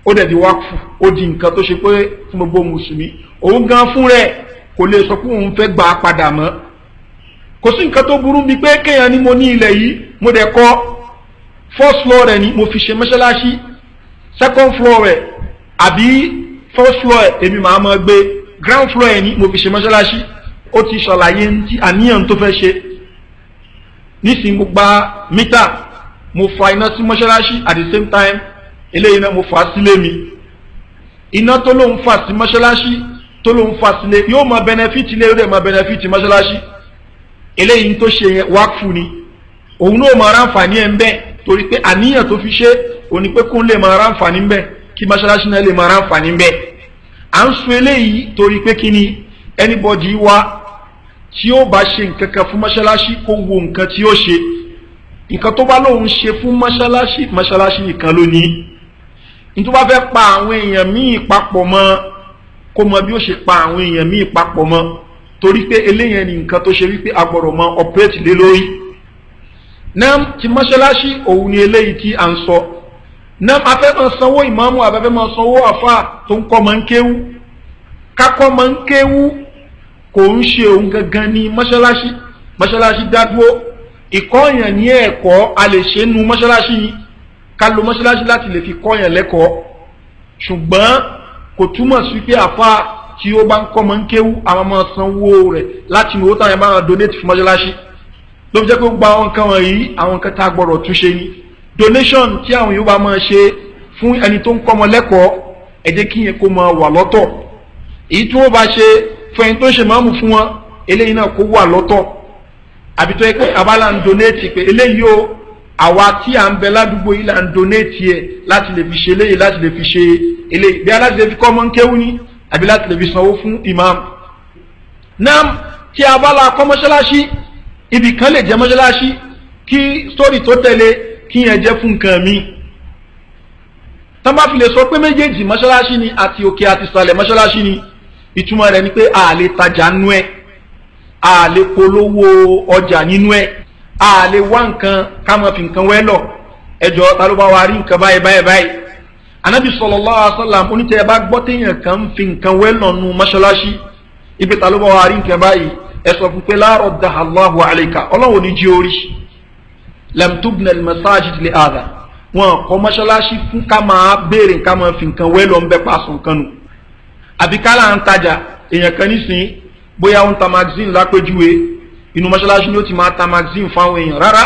ó dẹ̀ di wákùfù ó di nǹkan tó ṣe pé fún gbogbo mùsùlùmí òun gan fún rẹ̀ kò lè sọ pé òun fẹ́ gbà á padà mọ́ kò sí nǹkan tó burú bíi pé kéèyàn ní mo ní ilẹ̀ yìí mo dẹ̀ kọ́ first floor rẹ̀ ni mo fi ṣe mọ́ṣáláṣí second floor rẹ̀ àbí first floor ẹ̀ èmi màá máa gbé ground floor ẹ̀ ni mo fi ṣe mọ́ṣáláṣí ó ti ṣàlàyé ní àníyàn tó fẹ́ ṣe nísìnyí mo gba mítà mo fa iná sí mọ́ṣáláṣí at the same time eléyìí náà mo fà á sílé mi iná tó lóun fà sí mọ́ṣáláṣí tó lóun fà sílé yóò máa benefit ilé rẹ̀ máa benefit mọ́ṣáláṣí eléyìí tó ṣe yẹn wákùú ni òun náà máa ráǹfààní ẹ̀ ń bẹ́ẹ̀ torí pé àníyàn tó fi ṣe òní pé kún lè máa ráǹfààní ń bẹ́ẹ̀ kí mọ́ṣáláṣí náà lè máa ráǹfààní ń bẹ́ẹ̀ à ń sọ eléyìí torí pé kí ni anybody wá tí ó bá ṣe nǹkan kan fún mọ́ṣáláṣí kó wo nǹkan tí ó ṣe nǹkan tó bá lóun ṣe fún mọ́ṣáláṣí nìkan ló ní nítorí bá fẹ́ pa àwọn èèyàn míì papọ̀ mọ́ kó mọ bí ó ṣe pa àwọn èèyàn míì papọ̀ mọ́ torí pé eléyẹn ni nǹkan tó ṣe wípé agbọ̀rọ̀ mọ́ operate lé lórí náà ti mọ́ṣáláṣí òun ni eléyìí tí à ń sọ náà afẹ́ máa sanwó ìmáàmù afẹ́fẹ́ máa sanwó àfà tó ń kọ́ máa ń kéwú kákọ́ máa ń kéwú kò ń ṣe òun gangan ní mọ́ṣáláṣí dádúró ìkọ́yàn ní ẹ̀kọ́ a lè ṣe nu mọ́ṣáláṣí yìí ká lo mọ́ṣáláṣí láti lè fi kọ́yàn lẹ́kọ̀ọ́ ṣùgbọ́n kò túmọ̀ sí pé àfà tí ó bá ń kọ́ máa ń kéwú àwọn máa sanwó rẹ̀ láti ní owó táwọn yẹn bá wọn donate fún mọ́ṣáláṣí ló fi jẹ́ pé gbogbo àwọn nǹkan wọ̀nyí àwọn nǹkan tá a gbọ́dọ̀ túnṣe ni donation tí àwọn yóò bá máa ṣe fún ẹni tó ń kọ́ ọmọ lẹ́kọ̀ọ́ ẹ jẹ́ kí yẹn kó máa wà lọ́tọ̀ èyí tí wọ́n bá ṣe fún ẹni tó ń ṣe máàmù fún wọn eléyìí náà kó wà lọ́tọ̀ àbí tó yẹ pé abala ń donate pé eléyìí o àwa tí à ń bẹ ládùúgbò yìí là ń donate yẹ láti lè fi ṣe eléyìí láti lè fi ṣe eléyìí bí aláti lè fi kọ́ ọmọ ń kéwú ni àbí láti lè fi sanwó fún imam náà tí abala kọ́ mọ́ṣáláṣí ibì kan lè jẹ́ mọ́ṣáláṣí kí sórí tó tẹ̀lé kí yẹn jẹ́ fún nǹkan mi tán bá fi lè sọ pé méjèèjì mọ́ṣáláṣí ni àti òkè àti ìsàlẹ̀ mọ́ṣáláṣí ni ìtumọ̀ rẹ̀ ni pé a lè tajà nú ẹ̀ a lè polówó ọjà nínú ẹ̀ a lè wá nǹkan ká máa fi nǹkan wẹ́lọ̀ ẹjọ́ ta ló bá wa rí nǹkan báyìí anabi sallallahu alaihi wasallam onítẹ̀ bá gbọ́ téèyàn kan ń fi nǹkan wẹ́lọ̀ nú mọ́ṣáláṣí ibi ta ló bá wa rí nǹkan báyìí ẹ sọ fún pé la raddaha Allahu alayka ọlọ́run ní jí orí lam tubna al-masajid li hadha wọn kọ́ mọ́ṣáláṣí fún ká máa béèrè ká máa fi nǹkan wẹ́lọ̀ ń bẹ́ pàṣọ nǹkan nù àbí ká là ń tajà èèyàn kan nísìnyí bóyá ó ń ta magazine lápéjúwe inú mọ́ṣáláṣí ni ó ti máa ta magazine fáwọn èèyàn rárá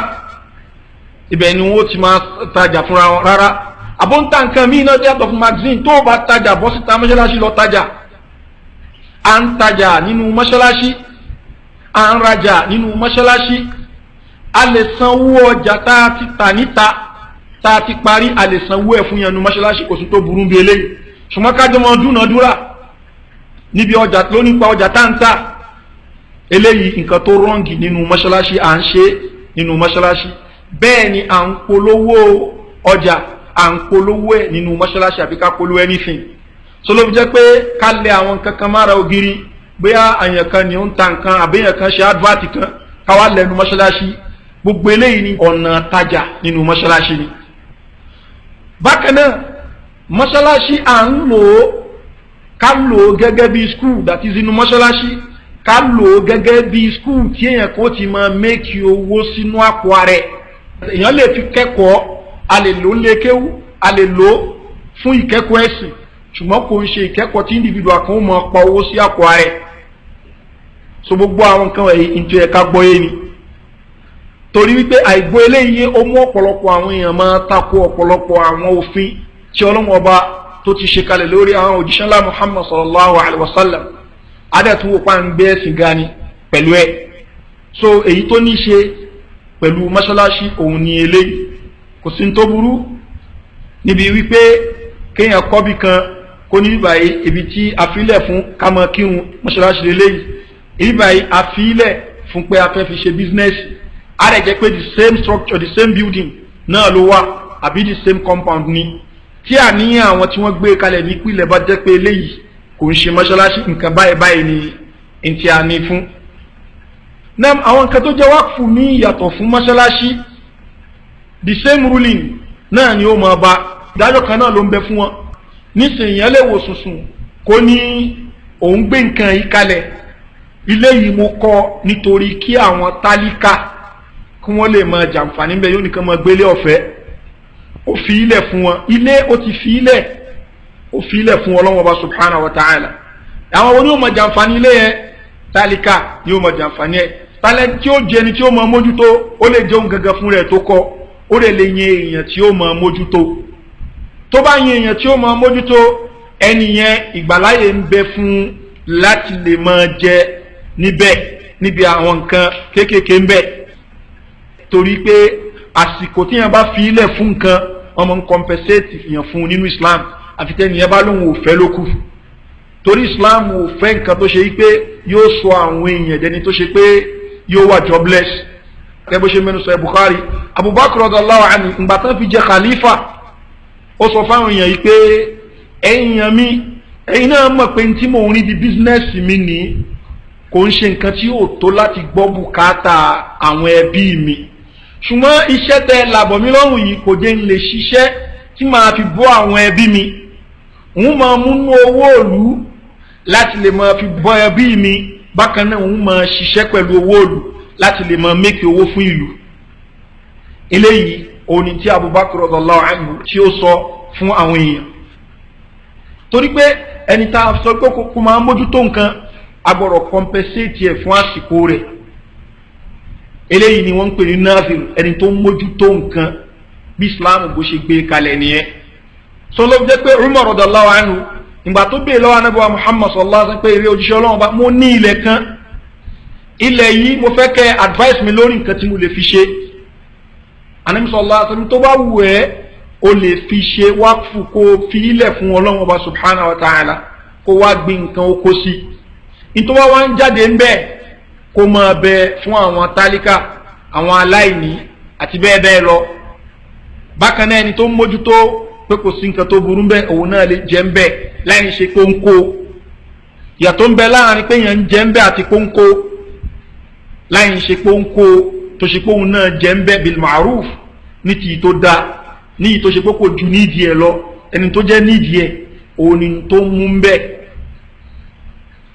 ibẹ̀ ni wọ́n ti máa tajà fúnra wọn rárá àbóǹtà nǹkan míì náà yàtọ̀ fún magazine tó o bá tajà bọ́ síta mọ́ṣáláṣí lọ tajà à ń tajà nínú mọ́ṣáláṣí à ń rajà nínú mọ́ṣáláṣí a lè sanwó ọjà tá a ti tà níta tá a ti parí a lè sanwó ẹ̀ fún yẹn nínú mọ́ṣáláṣí kò sí tó burú bí eléyìí ṣùgbọ́n kájọ mọ́ dúnàdúrà níbi ọjà ló nípa ọjà tá ń tà eléyìí nǹkan tó rọ́ǹgì nínú mọ́ṣáláṣí à ń ṣe nínú mọ́ṣáláṣí bẹ́ẹ̀ ni à ń polówó ọjà à ń polówó ẹ̀ nínú mọ́ṣáláṣí àbí ká polówó anything so ló fi jẹ́ pé ká lẹ àwọn kankan mára ògiri bóyá àyàn kan ni ó ń ta nǹkan àbẹ́yàn kan ṣe advert kan káwá lẹ́nu mọ́ṣáláṣí gbogbo eléyìí ni ọ̀nà tajà nínú mọ́ṣáláṣí ni bákan náà mọ́ṣáláṣí à ń lò ó ká lò ó gẹ́gẹ́ bí skul that is inú mọ́ṣáláṣí ká lò ó gẹ́gẹ́ bí skul tí èèyàn kò ti máa méèkì owó sínú àpò ààrẹ èèyàn lè fi kẹ́kọ̀ọ́ a lè lò ó lékéwú a lè lò ó fún ìkẹ́kọ̀ọ́ ẹ̀sìn ṣùgbọ́n kò ń ṣe ìkẹ́kọ̀ọ́ tí individual kan ó máa pa owó sí àpò ààrẹ so gbogbo àwọn nǹkan wọ̀nyí ìtò ẹ̀ka gbọ́yé ni torí wípé àìgbọ́ eléyìí ó mú ọ̀pọ̀lọpọ̀ àwọn èèyàn máa tako ọ̀pọ̀lọpọ̀ àwọn òfin tí Ọlọ́run ọba tó ti ṣe kalẹ̀ lórí àwọn òjíṣẹ́ ńlá Muhammad sallallahu alayhi wa sallam adẹ́túwò pa ń gbé ẹ̀sìn gani pẹ̀lú ẹ̀ so èyí tó ní ṣe pẹ̀lú mọ́ṣáláṣí òun ni eléyìí kò sí ní tó burú níbi wípé kéèyàn kọ́bí kan kó ní báyìí ibi tí a filẹ̀ fún ká máa kírun mọ́ṣáláṣí eléyìí ibi báyìí a filẹ̀ fún pé a fẹ́ fi ṣe bísínẹ́sì a rẹ̀ jẹ́ pé the same structure the same building náà ló wà àbí the same compound ni tí àníyàn àwọn tí wọ́n gbé kalẹ̀ nípìnlẹ̀ bá jẹ́ pé eléyìí kò ń ṣe mọ́ṣáláṣí nǹkan báyìí báyìí ni ntí a ní fún. náà àwọn nǹkan tó jẹ́ wákùú ní ìyàtọ̀ fún mọ́ṣáláṣí the same ruling náà ni ó máa bá ìdájọ́ kan náà ló ń bẹ fún wọn nísìnyí yẹn lè wò sùnsùn kó ní òun gbé nǹkan yìí kalẹ̀ ilé yìí mo kọ́ nítorí kí àwọn tálíkà kí wọ́n lè máa jàǹfààní bẹ́ẹ̀ yóò nìkan máa gbélé ọ̀fẹ́ ó fi ilẹ̀ fún wọn ilé ó ti fi ilẹ̀ fún Ọlọ́hun Ọba subhanahu wa ta'ala àwọn oní ọmọ jàǹfààní ilé yẹn tálíkà ni ó máa jàǹfààní ẹ̀ tálẹ̀ tí ó jẹ ni tí ó máa mójútó ó lè jẹun gangan fún rẹ̀ tó kọ́ ó lè yan èèyàn tí ó máa mójútó tó bá yan èèyàn tí ó máa mójútó ẹni yẹn ìgbàláyè ń bẹ fún láti lè máa jẹ níbẹ̀ níbi àwọn nǹkan kéékèèké ń bẹ torí pé àsìkò tí yẹn bá fi ilẹ̀ fún nǹkan ọmọ ń compensate yẹn fún nínú Islam àfi tẹ́ni yẹn bá lóun ò fẹ́ lókù torí Islam ò fẹ́ nǹkan tó ṣe yí pé yóò sọ àwọn èèyàn dẹni tó ṣe pé yóò wà jobless kẹ́ bó ṣe mẹ́nu sọ Bukhari Abubakar radallahu anhu ìgbà tán fi jẹ khalifa ó sọ fáwọn èèyàn yìí pé èèyàn mi ẹ̀yin náà mọ̀ pé tí mò ń rí di business mi ní kò ń ṣe nǹkan tí yóò tó láti gbọ́ bùkátà àwọn ẹbí mi ṣùgbọ́n iṣẹ́ tẹ làbọ̀ mi lọ́rùn yìí kò jẹ́ ń lè ṣiṣẹ́ tí màá fi bọ́ àwọn ẹbí mi òun máa múnú owó òlu láti lè máa fi bọ́ ẹbí mi bákan náà òun máa ṣiṣẹ́ pẹ̀lú owó òlu láti lè máa mékè owó fún ìlú eléyìí òun ni tí Abubakar radallahu anhu tí ó sọ fún àwọn èèyàn torí pé ẹni tá a sọ pé kó máa mójútó nǹkan a gbọ́dọ̀ compensate ẹ̀ fún àsìkò rẹ̀ eléyìí ni wọ́n ń pè ní nazir ẹni tó ń mójútó nǹkan bí Islam bó ṣe gbé kalẹ̀ nìyẹn so ló jẹ́ pé Umar radallahu anhu ìgbà tó bèèrè lọ́wọ́ anábọ̀ Muhammad sallallahu alaihi wasallam pé eré òjíṣẹ́ Ọlọ́run bá mo ní ilẹ̀ kan ilẹ̀ yìí mo fẹ́ kẹ́ advice mi lórí nǹkan tí mo lè fi ṣe anábì sallallahu alaihi wasallam tó bá wù ẹ́ o lè fi ṣe wákùú kó fi ilẹ̀ fún Ọlọ́run Ọba subhanahu wa ta'ala kó wá gbin nǹkan oko sí nítorí wá ń jáde ń bẹ́ẹ̀ kó máa bẹ fún àwọn tálíkà àwọn aláìní àti bẹ́ẹ̀ bẹ́ẹ̀ lọ bákan náà ẹni tó ń mójútó pé kò sí nǹkan tó burú bẹ́ẹ̀ òun náà lè jẹ́ ń bẹ́ẹ̀ láì ṣe kóńkó ìyàtọ̀ ń bẹ láàrin pé yẹn ń jẹ́ ń bẹ́ẹ̀ àti kóńkó láì ṣe kóńkó tó ṣe pé òun náà jẹ́ ń bẹ́ẹ̀ bil ma'ruf ní ti tó dáa ní ìtò ṣe pé kò ju nídìí ẹ̀ lọ ẹni tó jẹ́ nídìí ẹ̀ òun ni tó ń mú ń bẹ́ẹ̀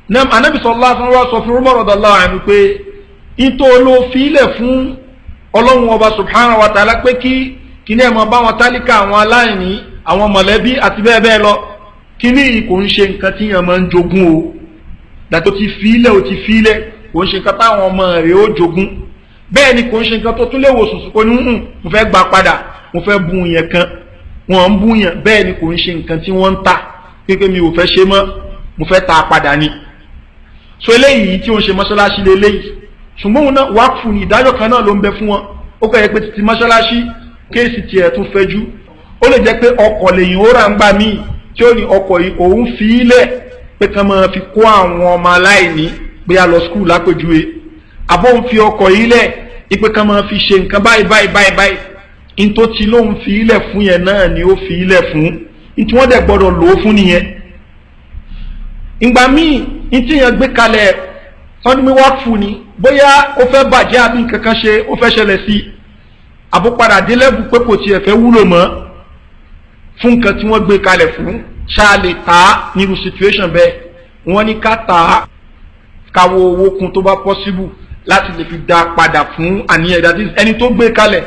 nam anabi sallallahu alaihi wasallam sọ fún Umar radallahu anhu pé into ló filẹ̀ fún Ọlọ́hun Ọba subhanahu wa ta'ala pé kí ní ẹ̀mọ́ bá wọn tálíkà àwọn aláìní àwọn mọ̀lẹ́bí àti bẹ́ẹ̀ bẹ́ẹ̀ lọ kí ní kò ń ṣe nǹkan tí yẹn máa ń jogún o dàtò ti filẹ̀ o ti filẹ̀ kò ń ṣe nǹkan táwọn ọmọ rẹ̀ ó jogún bẹ́ẹ̀ ni kò ń ṣe nǹkan tó tún lè wò sùsù kò ní mo fẹ́ gbà padà mo fẹ́ bu yẹn kan wọ́n ń bu yẹn bẹ́ẹ̀ ni kò ń ṣe nǹkan tí wọ́n ń ta pé mi ò fẹ́ ṣe mọ́ mo fẹ́ ta padà ni so eléyìí tí wọ́n ṣe mọ́ṣáláṣí léléyìí ṣùgbọ́n òun náà wákùú ní ìdájọ́ kan náà ló ń bẹ fún wọn ó kọ́ yẹ pé títí mọ́ṣáláṣí kéèsì tiẹ̀ tún fẹ́jú ó lè jẹ́ pé ọkọ̀ lèyìn ó rà ń gbà míì tí ó ní ọkọ̀ yìí òun fi ilẹ̀ pé kán máa fi kó àwọn ọmọ aláìní pé a lọ skul lápèjúwe àbó ń fi ọkọ̀ yìí lẹ̀ pé kán máa fi ṣe nǹkan báyìí in tó ti lóun fi ilẹ̀ fún yẹn náà ni ó fi ilẹ̀ fún in tí wọ́n dẹ̀ gbọ́dọ̀ lò ó fún nìyẹn ìgbà míì ní tí yẹn gbé kalẹ̀ ọdún wákùú ni bóyá ó fẹ́ bàjẹ́ àbí nǹkan kan ṣe ó fẹ́ ṣẹlẹ̀ sí àbúpadà délẹ́bù pé kò tiẹ̀ fẹ́ wúlò mọ́ fún nǹkan tí wọ́n gbé kalẹ̀ fún ṣáà lè tà á nírú situation bẹ́ẹ̀ wọ́n ní ká tà á káwọ́ owó kún tó bá possible láti lè fi dá padà fún àníyàn that is ẹni tó gbé kalẹ̀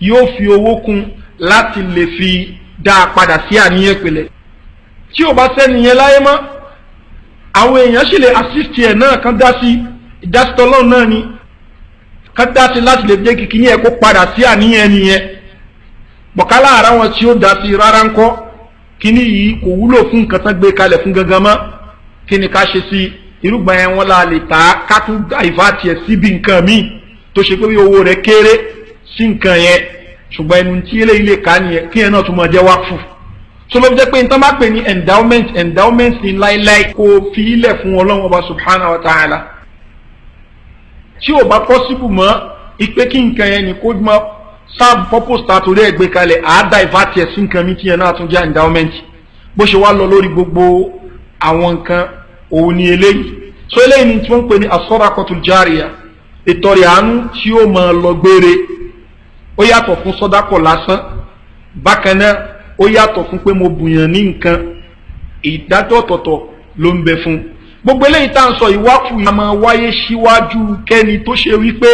yóò fi owó kún láti lè fi dá padà sí àníyàn ìpìlẹ̀ tí ò bá sẹ́ni yẹn láyé mọ́ àwọn èèyàn sì lè assist ẹ̀ náà kan dá sí ìdásítọ́lọ́ náà ni kan dá sí láti lè jẹ́ kíkí ní ẹ̀ kó padà sí àníyàn ẹni yẹn bọ̀kálá ara wọn tí ó dá sí rárá ń kọ́ kíní yìí kò wúlò fún nǹkan tán gbé kalẹ̀ fún gangan mọ́ kí ni ká ṣe sí irúgbà yẹn wọn la lè tà á ká tún divert ẹ̀ síbi nǹkan míì tó ṣe pé bí owó rẹ̀ kéré sí nǹkan yẹn ṣùgbọ́n ẹnu tí eléyìí lè ká nìyẹn kí yẹn náà tún máa jẹ́ wákùú so ló fi jẹ́ pé nǹkan bá pè ní endowment ní láíláí kó fi ilẹ̀ fún Ọlọ́run Ọba subhanahu wa ta'ala tí ò bá possible mọ́ ipe kí nǹkan yẹn ni kó mọ́ serve purpose ta torí ẹ̀ gbé kalẹ̀ àá divert ẹ̀ sí nǹkan mi tí yẹn náà tún jẹ́ endowment bó ṣe wá lọ lórí gbogbo àwọn nǹkan òun ni eléyìí so eléyìí ni tí wọ́n ń pè ní as-sadaqatul jariyah ìtọrẹ àánú tí ó máa lọ gbére ó yàtọ̀ fún sọ́dákọ̀ lásán bákan náà ó yàtọ̀ fún pé mo bùyàn ní nǹkan ìdájọ́ ọ̀tọ̀ọ̀tọ̀ ló ń bẹ fún gbogbo eléyìí tá à ń sọ ìwákù yìí máa wáyé síwájú kẹ́ni tó ṣe wípé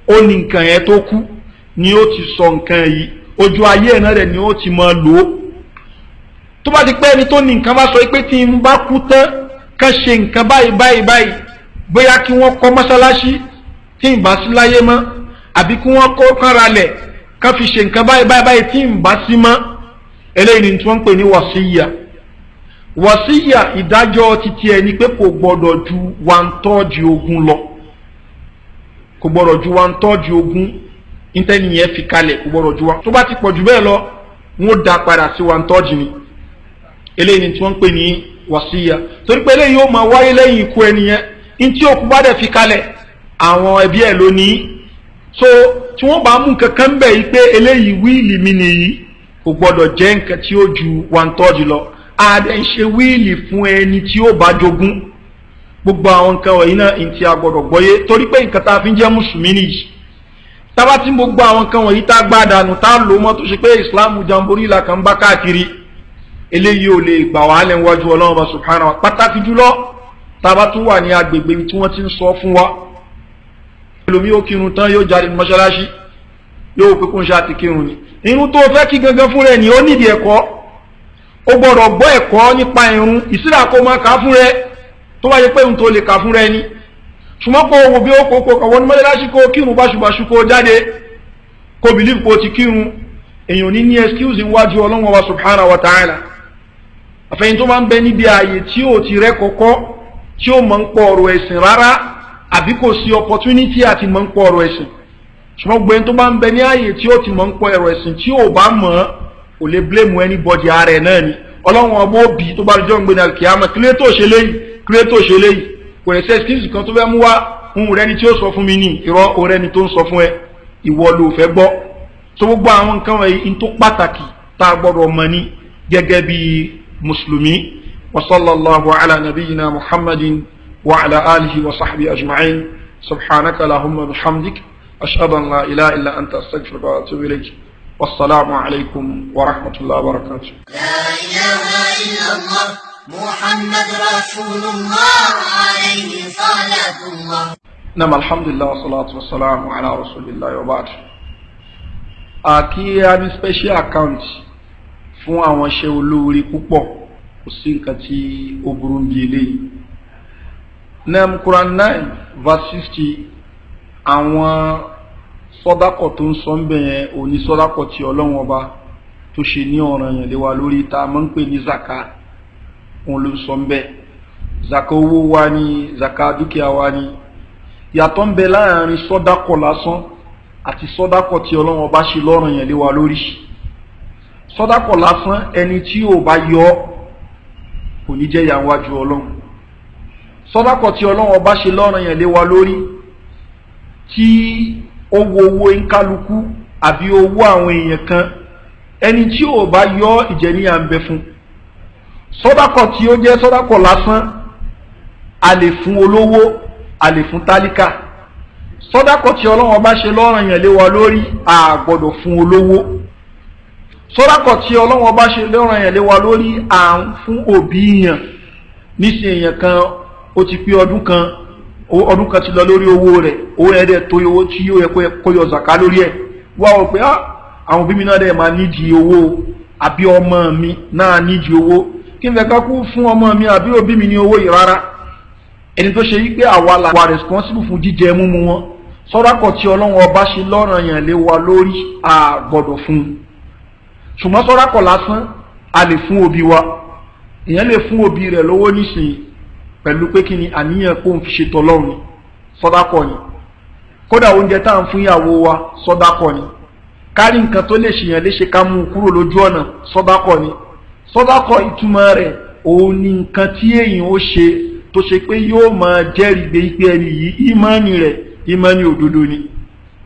ó ní nǹkan yẹn tó kú ni ó ti sọ nǹkan yìí ojú ayé ẹ̀ náà rẹ̀ ni ó ti máa lò ó tó bá ti pẹ́ ẹni tó ní nǹkan bá sọ pé tí n bá kú tán ká ṣe nǹkan báyìí bóyá kí wọ́n kọ́ mọ́sálásí tí n bá sí láyé mọ́ àbí kí wọ́n kó kára lẹ̀ ká fi ṣe nǹkan báyìí tí n bá sí mọ́ eléyìí ni tí wọ́n ń pè ní wàsíyà ìdájọ́ títí ẹ ni pé kò gbọ́dọ̀ ju 1/3 ogún lọ kò gbọ́dọ̀ ju 1/3 ogún ìtẹ́niyẹn fi kalẹ̀ kò gbọ́dọ̀ ju wa tó bá ti pọ̀ jù bẹ́ẹ̀ lọ wọ́n dá padà sí 1/3 ni eléyìí ni tí wọ́n ń pè ní wàsíyà torí pé eléyìí yóò máa wáyé lẹ́yìn ikú ẹniyẹn ní tí òkú bá dẹ̀ fi kalẹ̀ àwọn ẹbí ẹ̀ lónìí so tí wọ́n bá mú nǹkan kan bẹ̀ yìí pé eléyìí wíìlì mi nìyí kò gbọ́dọ̀ jẹ́ nǹkan tí ó ju 1/3 lọ àdẹ̀ ń ṣe wíìlì fún ẹni tí ó bá jogún gbogbo àwọn nǹkan wọ̀nyí náà ní tí a gbọ́dọ̀ gbọ́yé torí pé nǹkan tá a fi ń jẹ́ mùsùlùmí nìyí tábà tí gbogbo àwọn nǹkan wọ̀nyí tá a gbá dànù tá a lò mọ́ tó ṣe pé ìsìláàmù jamboree là kàn bá káàkiri eléyìí ò lè gbà wá lẹ́nu wájú Ọlọ́run bá subhanahu wa pàtàkì jùlọ tábà tún wà ní agbègbè tí wọ́n ti ń sọ fún wa ẹlòmí ó kírun tán yóò jáde mọ́ṣáláṣí yóò pé kó ń ṣe àti kírun ni irun tó fẹ́ kí gangan fún rẹ ni ó nídìí ẹ̀kọ́ ó gbọ́dọ̀ gbọ́ ẹ̀kọ́ nípa irun ìsíra kó máa kà á fún rẹ tó wáyé pé ohun tó lè kà fún rẹ ni ṣùgbọ́n kó wo bí ó kó kọ̀wọ́ ní mọ́ṣáláṣí kó kírun báṣubàṣu kó jáde kó bìlíf kó ti kírun èèyàn ní ní excuse níwájú Ọlọ́run wa subhanahu wa ta'ala àfẹ́yìn tó máa ń bẹ níbi ààyè tí ó ti rẹ́ kọ́kọ́ tí ó mọ̀ ń pọ̀ ọ̀rọ̀ ẹ̀sìn rárá àbí kò sí opportunity àti mọ̀ ń pọ̀ ọ̀rọ̀ ẹ̀sìn ṣùgbọ́n gbẹ̀yìn tó bá ń bẹ ní ààyè tí ó ti mọ̀ ń pọ̀ ọ̀rọ̀ ẹ̀sìn tí ó bá mọ̀ ò lè blame anybody ààrẹ náà ni Ọlọ́run ọmọ òbí tó bá jọ ń gbé ní alkiyama kílé tó ṣe léyìí kò lè ṣe excuse kan tó fẹ́ mú wá ń rẹni tí ó sọ fún mi ní irọ́ orẹni tó ń sọ fún ẹ ìwọ ló fẹ́ gbọ́ tó gbogbo àwọn nǹkan wọ̀nyí ń tó pàtàkì tá a gbọ́dọ̀ mọ̀ ní gẹ́gẹ́ bí mùsùlùmí wa sallallahu ala nabiyyina muhammadin wa ala alihi wa sahbihi ajma'in subhanaka lahumma bihamdik ashhadu an la ilaha illa anta astaghfiruka wa atubu ilayk wassalamu alaykum wa rahmatullahi wa barakatuh. La ilaha illallah محمد رسول الله عليه صلاة الله. نعم الحمد لله والصلاة والسلام على رسول الله وبعد. Kí a ní special account fún àwọn iṣẹ́ olóore púpọ̀ kò sí nǹkan tí ó burú bí eléyìí. Nam Quran 9 verse 60 àwọn sọ́dákọ̀ tó ń sọ ń bẹ̀yẹn òní sọ́dákọ̀ tí Ọlọ́run ọba tó ṣe ní ọ̀ranyàn lé wa lórí tá a máa ń pè ní zaka òun ló sọ ń bẹ zaka owó wa ni zaka dúkìá wa ni yàtọ̀ ń bẹ láàrin sọ́dákọ̀ lásán àti sọ́dákọ̀ tí Ọlọ́run ọba ṣe lọ́ranyàn lé wa lórí sọ́dákọ̀ lásán ẹni tí ò bá yọ kò ní jẹ́ ìyàwájú Ọlọ́run sọ́dákọ̀ tí Ọlọ́run ọba ṣe lọ́ranyàn lé wa lórí tí owó nkálukú àbí owó àwọn èèyàn kan ẹni tí ò bá yọ ìjẹníyà ń bẹ fún sọ́dákọ̀ tí ó jẹ́ sọ́dákọ̀ lásán a lè fún olówó a lè fún tálíkà sọ́dákọ̀ tí Ọlọ́run bá ṣe lọ́ranyàn lé wa lórí a gbọ́dọ̀ fún olówó sọ́dákọ̀ tí Ọlọ́run bá ṣe lọ́rùn yẹn lé wa lórí à ń fún òbí yàn níṣẹ́ èèyàn kan ó ti pé ọdún kan ti lọ lórí owó rẹ̀ owó yẹn dẹ̀ tó owó tí yóò yẹ kó yọ zàká lórí ẹ̀ wá wọ pé àwọn òbí mi náà dẹ̀ máa nídìí owó àbí ọmọ mi náà nídìí owó kí n fẹ́ ká kú fún ọmọ mi àbí òbí mi ní owó yìí rárá ẹni tó ṣe yí pé àwa la wà responsible fún jíjẹ múmu wọn sọ́dákọ̀ tí Ọlọ́run ọba ṣe lọ́rùn yẹn lé wa lórí a gbọ́dọ̀ fún un ṣùgbọ́n sọ́dákọ̀ lásán a lè fún òbí wa èèyàn lè fún òbí rẹ̀ lówó nísìnyí pẹ̀lú pé kí ni àníyàn kó ń fi ṣètò Ọlọ́run sọ́dákọ̀ ni kódà oúnjẹ tá à ń fún ìyàwó wa sọ́dákọ̀ ni kárí nǹkan tó lè ṣèyàn léṣe ká mú un kúrò lójú ọ̀nà sọ́dákọ̀ ni sọ́dákọ̀ ìtumọ̀ rẹ̀ òun ni nǹkan tí èèyàn ó ṣe tó ṣe pé yóò máa jẹ́rìí gbé pé ẹni yìí ìmánì rẹ̀ ìmánì òdodo ni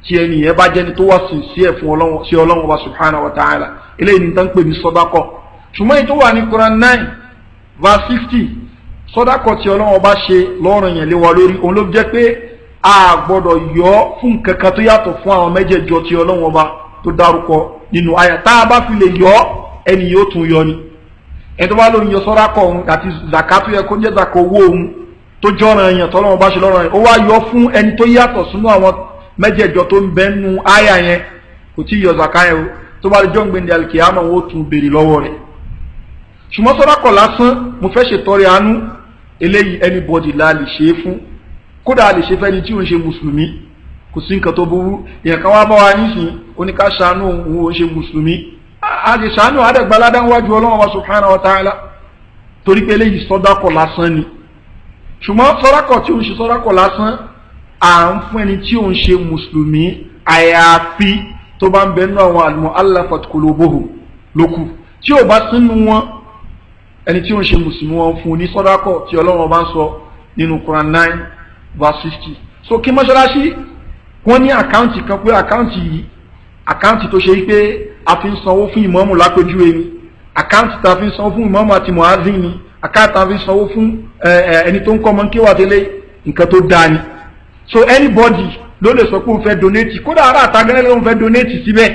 tí ẹni yẹn bá jẹ́ni tó wà sincere fún Ọlọ́run sí Ọlọ́run wa subhanahu wa ta'ala eléyìí ni tán pè ní sọ́dákọ̀ ṣùgbọ́n èyí tó wà ní Quran 9 verse 60 sọ́dákọ̀ tí Ọlọ́run bá ṣe lọ́rùn yẹn lé wa lórí òun ló jẹ́ pé a gbọ́dọ̀ yọ fún kankan tó yàtọ̀ fún àwọn mẹ́jẹ̀ẹ̀jọ tí Ọlọ́run bá tó dárúkọ nínú àyà tá a bá fi lè yọ ẹni yóò tún yọ ni ẹni tó bá lóun yọ sọ́dákọ̀ òun àti zaka tó yẹ kó jẹ́ zaka owó òun tó jọ́ràn yẹn tọ́lọ́run bá ṣe lọ́rùn yẹn ó wá yọ fún ẹni tó yàtọ̀ sínú àwọn mẹ́jẹ̀ẹ̀jọ tó ń bẹ nínú àyà yẹn kò tí ì yọ zaka yẹn o tó bá lè jọ́ gbẹ̀ndẹ̀ alikiyama ó tún béèrè lọ́wọ́ rẹ̀ ṣùgbọ́n sọ́dákọ̀ lásán mo fẹ́ ṣètọrẹ àánú eléyìí anybody la lè ṣe é fún kódà lè ṣe fẹ́ni tí ò ń ṣe mùsùlùmí kò sí nǹkan tó burú èèyàn kan wá bá wa nísìn oníká ṣàánú òun ò ń ṣe mùsùlùmí a lè ṣàánú àdàgbàládá wájú Ọlọ́run wa subhanahu wa ta'ala torí pé eléyìí sọ́dákọ̀ lásán ni ṣùgbọ́n sọ́dákọ̀ tí ò ń ṣe sọ́dákọ̀ lásán à ń fún ẹni tí ò ń ṣe mùsùlùmí àyàfi tó bá ń bẹ nínú àwọn al-mu'allafat qulubuhum lókù tí ò bá sínú wọn ẹni tí ó ń ṣe mùsùlùmí wọn fún ní sọ́dákọ̀ tí Ọlọ́run bá ń sọ nínú Quran 9 verse 60 so kí mọ́ṣáláṣí wọ́n ní àkáǹtì kan pé àkáǹtì yìí àkáǹtì tó ṣe pé a fi ń sanwó fún ìmáàmù lápèjúwe ni àkáǹtì tá a fi ń sanwó fún ìmáàmù àti muazzin ni àkáǹtì tá a fi ń sanwó fún ẹni tó ń kọ́ ọmọ kí wà tẹ́lẹ̀ nǹkan tó dáa ni so anybody ló lè sọ pé òun fẹ́ donate kódà ará àtàgẹ́rẹ́ ló ń fẹ́ donate síbẹ̀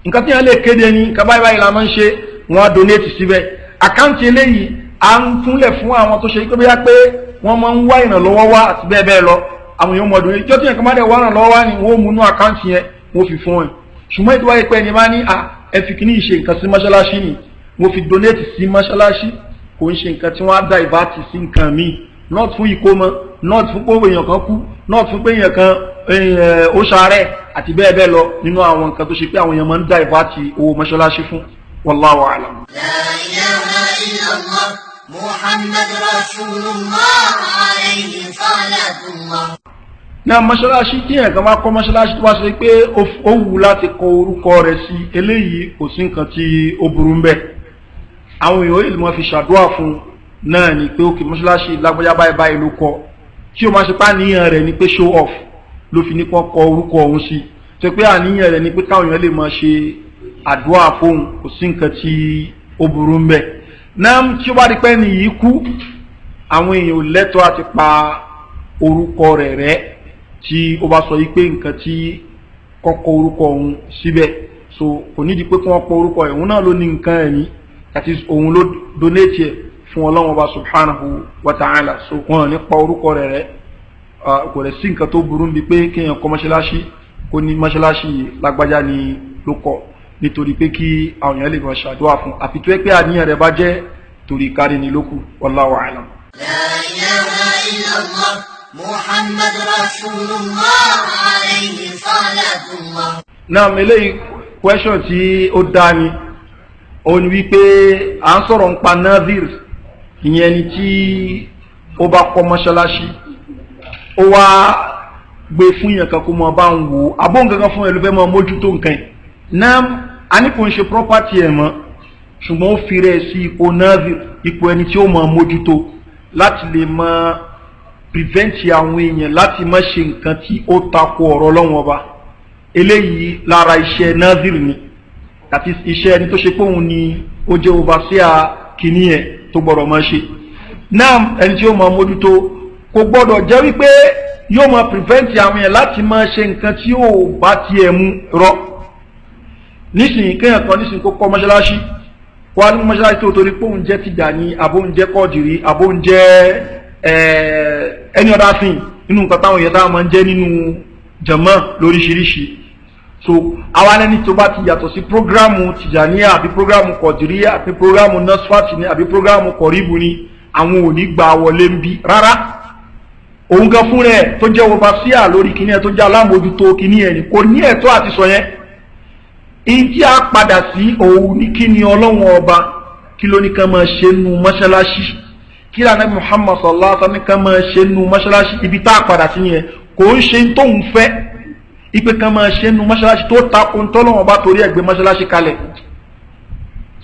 nǹkan tí wọ́n lè kéde ni nǹkan báyìí báyìí la máa ń ṣe wọ́n á donate síbẹ̀ àkáǹtì eléyìí à ń fúnlẹ̀ fún àwọn tó ṣe pé bóyá pé wọ́n máa ń wá ìrànlọ́wọ́ wá àti bẹ́ẹ̀ bẹ́ẹ̀ lọ àwọn èèyàn mọ̀ọ́dún ìjọ tí nǹkan bá dẹ̀ wá ìrànlọ́wọ́ wá ni wọ́n mú inú àkáǹtì yẹn wọ́n fi fún ẹ̀ ṣùgbọ́n ètò wáyé pé ẹni bá ní ẹ fi kíní ìṣe nǹkan sí mọ́ṣáláṣí ni wọ́n fi donate sí mọ́ṣáláṣí kò ń ṣe nǹkan tí wọ́n á dá ìbátì sí nǹkan míì not fún ìkómọ not fún pé èèyàn kan kú not fún pé èèyàn kan ó ṣàárẹ̀ àti bẹ́ẹ̀ bẹ́ẹ̀ lọ nínú àwọn nǹkan tó ṣe pé àwọn èèyàn máa ń dá ìbátì owó mọ́ṣáláṣí fún wallahu a'lam. La ilaha illallah Muhammad Rasulullah alayhi salatullah. Náà mọ́ṣáláṣí tí ẹ̀kan bá kọ́ mọ́ṣáláṣí tó bá ṣe pé ó wù láti kọ orúkọ rẹ̀ sí eléyìí kò sí nǹkan tí ó burú ń bẹ̀. Àwọn èèyàn yìí máa fi ṣàdúrà fún náà ni pé òkè mọ́ṣáláṣí lágbájá báyìí báyìí ló kọ tí ó máa ṣe pé àníyàn rẹ̀ ni pé show off ló fi ní kọ́ kọ orúkọ òun sí tó pé àníyàn rẹ̀ ni pé káwọn èèyàn lè máa ṣe àdúrà fóun kò sí nǹkan tí ó burú ń bẹ̀. Náà tí ó bá di pé nìyí kú àwọn èèyàn ò lẹ́tọ̀ọ́ àti pa orúkọ rẹ̀ rẹ́ tí ó bá sọ yí pé nǹkan tí kọ́kọ́ orúkọ òun síbẹ̀ so kò nídìí pé kí wọ́n pọ orúkọ ẹ̀ òun náà ló ní nǹkan ẹ̀ ní àti òun ló donate ẹ̀ fún Ọlọ́run Ọba subhanahu wa ta'ala so wọn ní pa orúkọ rẹ̀ rẹ́ kò rẹ̀ sí nǹkan tó burú bí pé kéèyàn kọ́ mọ́ṣáláṣí kó ní mọ́ṣáláṣí lágbájá ni ló kọ́ nítorí pé kí àwọn èèyàn lè máa ṣàdúrà fún àfi tó yẹ pé àníyàn rẹ̀ bá jẹ́ torí kárí ni lókù wallahu a'lam. La ilaha illallah Muhammad Rasulullah alayhi salatullah. Náà eléyìí question tí ó dá ni ó ní wípé à ń sọ̀rọ̀ nípa nazir ìyẹn ni tí ó bá kọ́ mọ́ṣáláṣí ó wá gbé fún yẹn kan kó mọ bá ń wò abóhùn kankan fún ẹ ló fẹ́ mọ mójútó nǹkan yìí náà a ní kò ń ṣe property ẹ̀ mọ́ ṣùgbọ́n ó fi rẹ̀ sí ipò nazir ipò ẹni tí ó mọ mójútó láti lè mọ prevent àwọn èèyàn láti má ṣe nǹkan tí ó tako ọ̀rọ̀ Ọlọ́run Ọba eléyìí lára iṣẹ́ nazir ni àti iṣẹ́ ẹni tó ṣe pé òun ni ó jẹ́ overseer kìíní ẹ̀ tó gbọ́dọ̀ máa ṣe náà ẹni tí ó máa mójútó kò gbọ́dọ̀ jẹ́ wípé yóò máa prevent àwọn èèyàn láti máa ṣe nǹkan tí ó bá tiẹ̀ mú rọ nísìnyí kéèyàn kan nísìnyí kó kọ́ mọ́ṣáláṣí wá ní mọ́ṣáláṣí tó torí pé òun jẹ́ Tìjàní àbóúnjẹ́ Kọ́dìrí àbóúnjẹ́ any other thing nínú nǹkan táwọn èèyàn táwọn máa ń jẹ́ nínú jàmá lóríṣiríṣi. So àwa lẹ́ni tó bá ti yàtọ̀ sí prógrámù Tìjàníyà àbí prógrámù Kọ̀dìríyà àbí prógrámù Nasfati ni àbí prógrámù Kọ̀ríbù ni àwọn ò ní gbà wọlé ń bí rárá. Òun gan fún rẹ̀ tó jẹ́ overseer lórí kíní ẹ̀ tó jẹ́ alámòjútó kíní ẹ̀ ní kò ní ẹ̀tọ́ àti sọ yẹn. Ìdí á padà sí òun ní kí ni Ọlọ́run ọba kí ló ní ká máa ṣe nu mọ́ṣáláṣí kí lànà Muhammad sallallahu alaihi wasallam ní ká máa ṣe nu mọ́ṣáláṣí ibi tá a padà sí yẹn kò ń ṣe tóun fẹ́ ipe kan máa ṣe nu mọ́ṣáláṣí tó takò ń tọ́lọ́wọ́n bá torí ẹgbẹ́ mọ́ṣáláṣí kalẹ̀.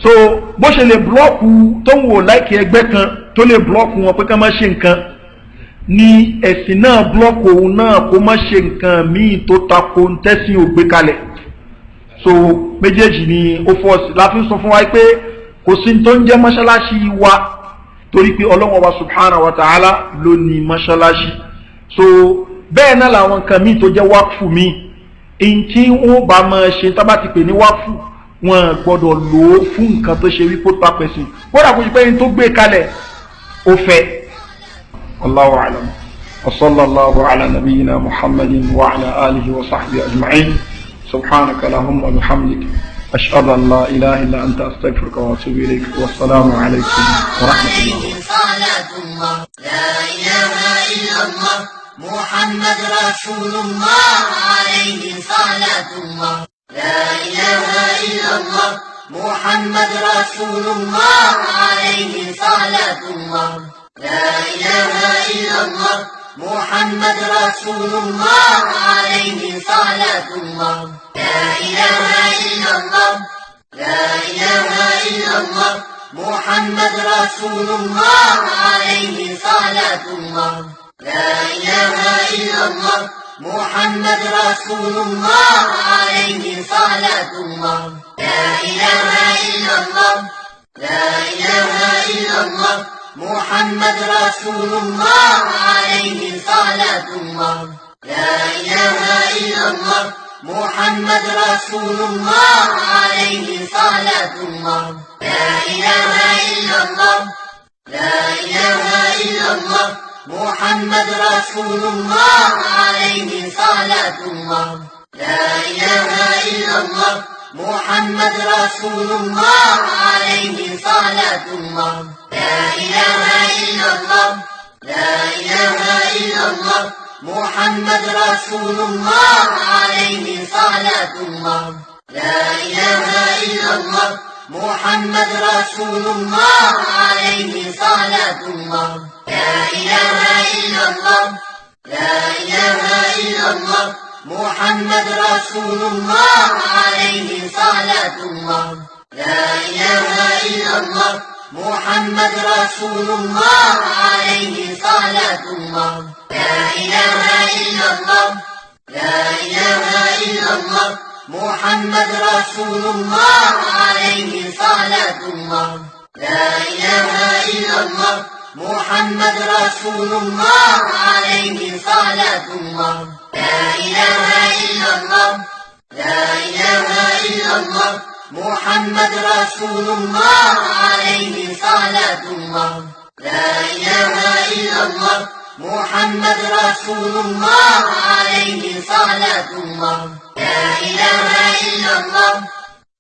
So bó ṣe lè blọ́ọ̀kù tó ń wò láìkí ẹgbẹ́ kan tó lè blọ́ọ̀kù wọn pé ká máa ṣe nǹkan ni ẹ̀sìn náà blọ́ọ̀kù òun náà kó má ṣe nǹkan míì tó takò ń tẹ́sìn ògbé kalẹ̀. So méjèèjì ni ó fọ́ọ̀sì láfi sọ fún wa pé kò sí tó ń jẹ́ mọ́ṣáláṣí wa torí pé Ọlọ́hun wa subhanahu wa ta'ala ló ní mọ́ṣáláṣí. So bẹ́ẹ̀ náà làwọn nǹkan míì tó jẹ́ wákfù míì èyí tí wọ́n bá máa ṣe tábà ti pè ní wákfù wọn gbọ́dọ̀ lò ó fún nǹkan tó ṣe wípé ó tapẹ̀sìn kódà kó ṣe pé ẹni tó gbé kalẹ̀ ó fẹ́. Allahu a'lam wa sallallahu ala nabiyyina Muhammadin wa ala alihi wa sahbihi ajma'in subhanaka allahumma wa bihamdik ashhadu an la ilaha illa anta astaghfiruka wa atubu ilayk wa assalamu alaykum wa rahmatullah. محمد رسول الله عليه صلاة الله لا إله إلا الله محمد رسول الله عليه صلاة الله لا إله إلا الله محمد رسول الله عليه صلاة الله لا إله إلا الله لا إله إلا الله محمد رسول الله عليه صلاة الله لا إله إلا الله محمد رسول الله عليه صلاة الله لا إله إلا الله لا إله إلا الله محمد رسول الله عليه صلاة الله لا إله إلا الله محمد رسول الله عليه صلاة الله لا إله إلا الله لا إله إلا الله محمد رسول الله عليه صلاة الله لا إله إلا الله محمد رسول الله عليه صلاة الله لا إله إلا الله لا إله إلا الله محمد رسول الله عليه صلاة الله لا إله إلا الله محمد رسول الله عليه صلاة الله لا إله إلا الله لا إله إلا الله محمد رسول الله عليه صلاة الله لا إله إلا الله محمد رسول الله عليه صلاة الله لا إله إلا الله لا إله إلا الله محمد رسول الله عليه صلاة الله لا إله إلا الله محمد رسول الله عليه صلاة الله لا إله إلا الله لا إله إلا الله محمد رسول الله عليه صلاة الله لا إله إلا الله محمد رسول الله عليه صلاة الله لا إله إلا الله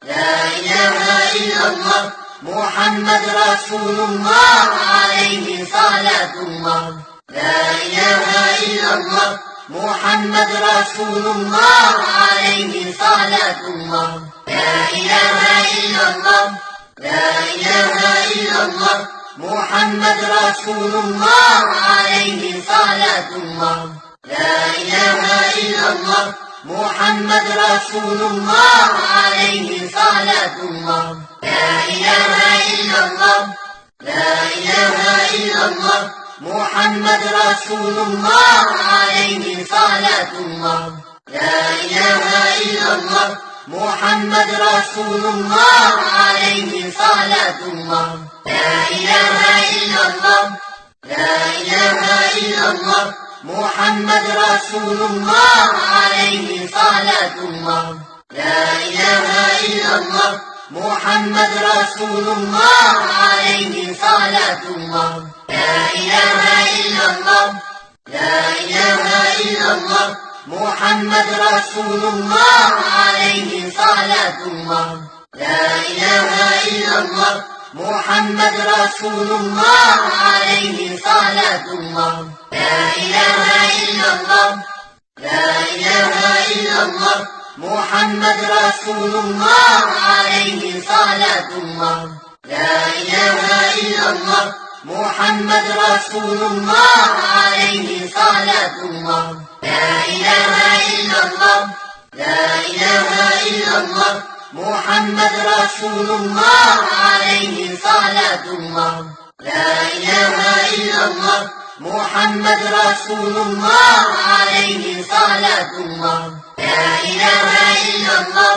لا إله إلا الله محمد رسول الله عليه صلاة الله لا إله إلا الله محمد رسول الله عليه صلاة الله لا إله إلا الله لا إله إلا الله محمد رسول الله عليه صلاة الله لا إله إلا الله محمد رسول الله عليه صلاة الله لا إله إلا الله لا إله إلا الله محمد رسول الله عليه صلاة الله لا إله إلا الله محمد رسول الله عليه صلاة الله لا إله إلا الله لا إله إلا الله محمد رسول الله عليه صلاة الله لا إله إلا الله محمد رسول الله عليه صلاة الله لا إله إلا الله لا إله إلا الله محمد رسول الله عليه صلاة الله لا إله إلا الله محمد رسول الله عليه صلاة الله لا إله إلا الله لا إله إلا الله محمد رسول الله عليه صلاة الله لا إله إلا الله محمد رسول الله عليه صلاة الله لا إله إلا الله لا إله إلا الله محمد رسول الله عليه صلاة الله لا إله إلا الله محمد رسول الله عليه صلاة الله لا إله إلا الله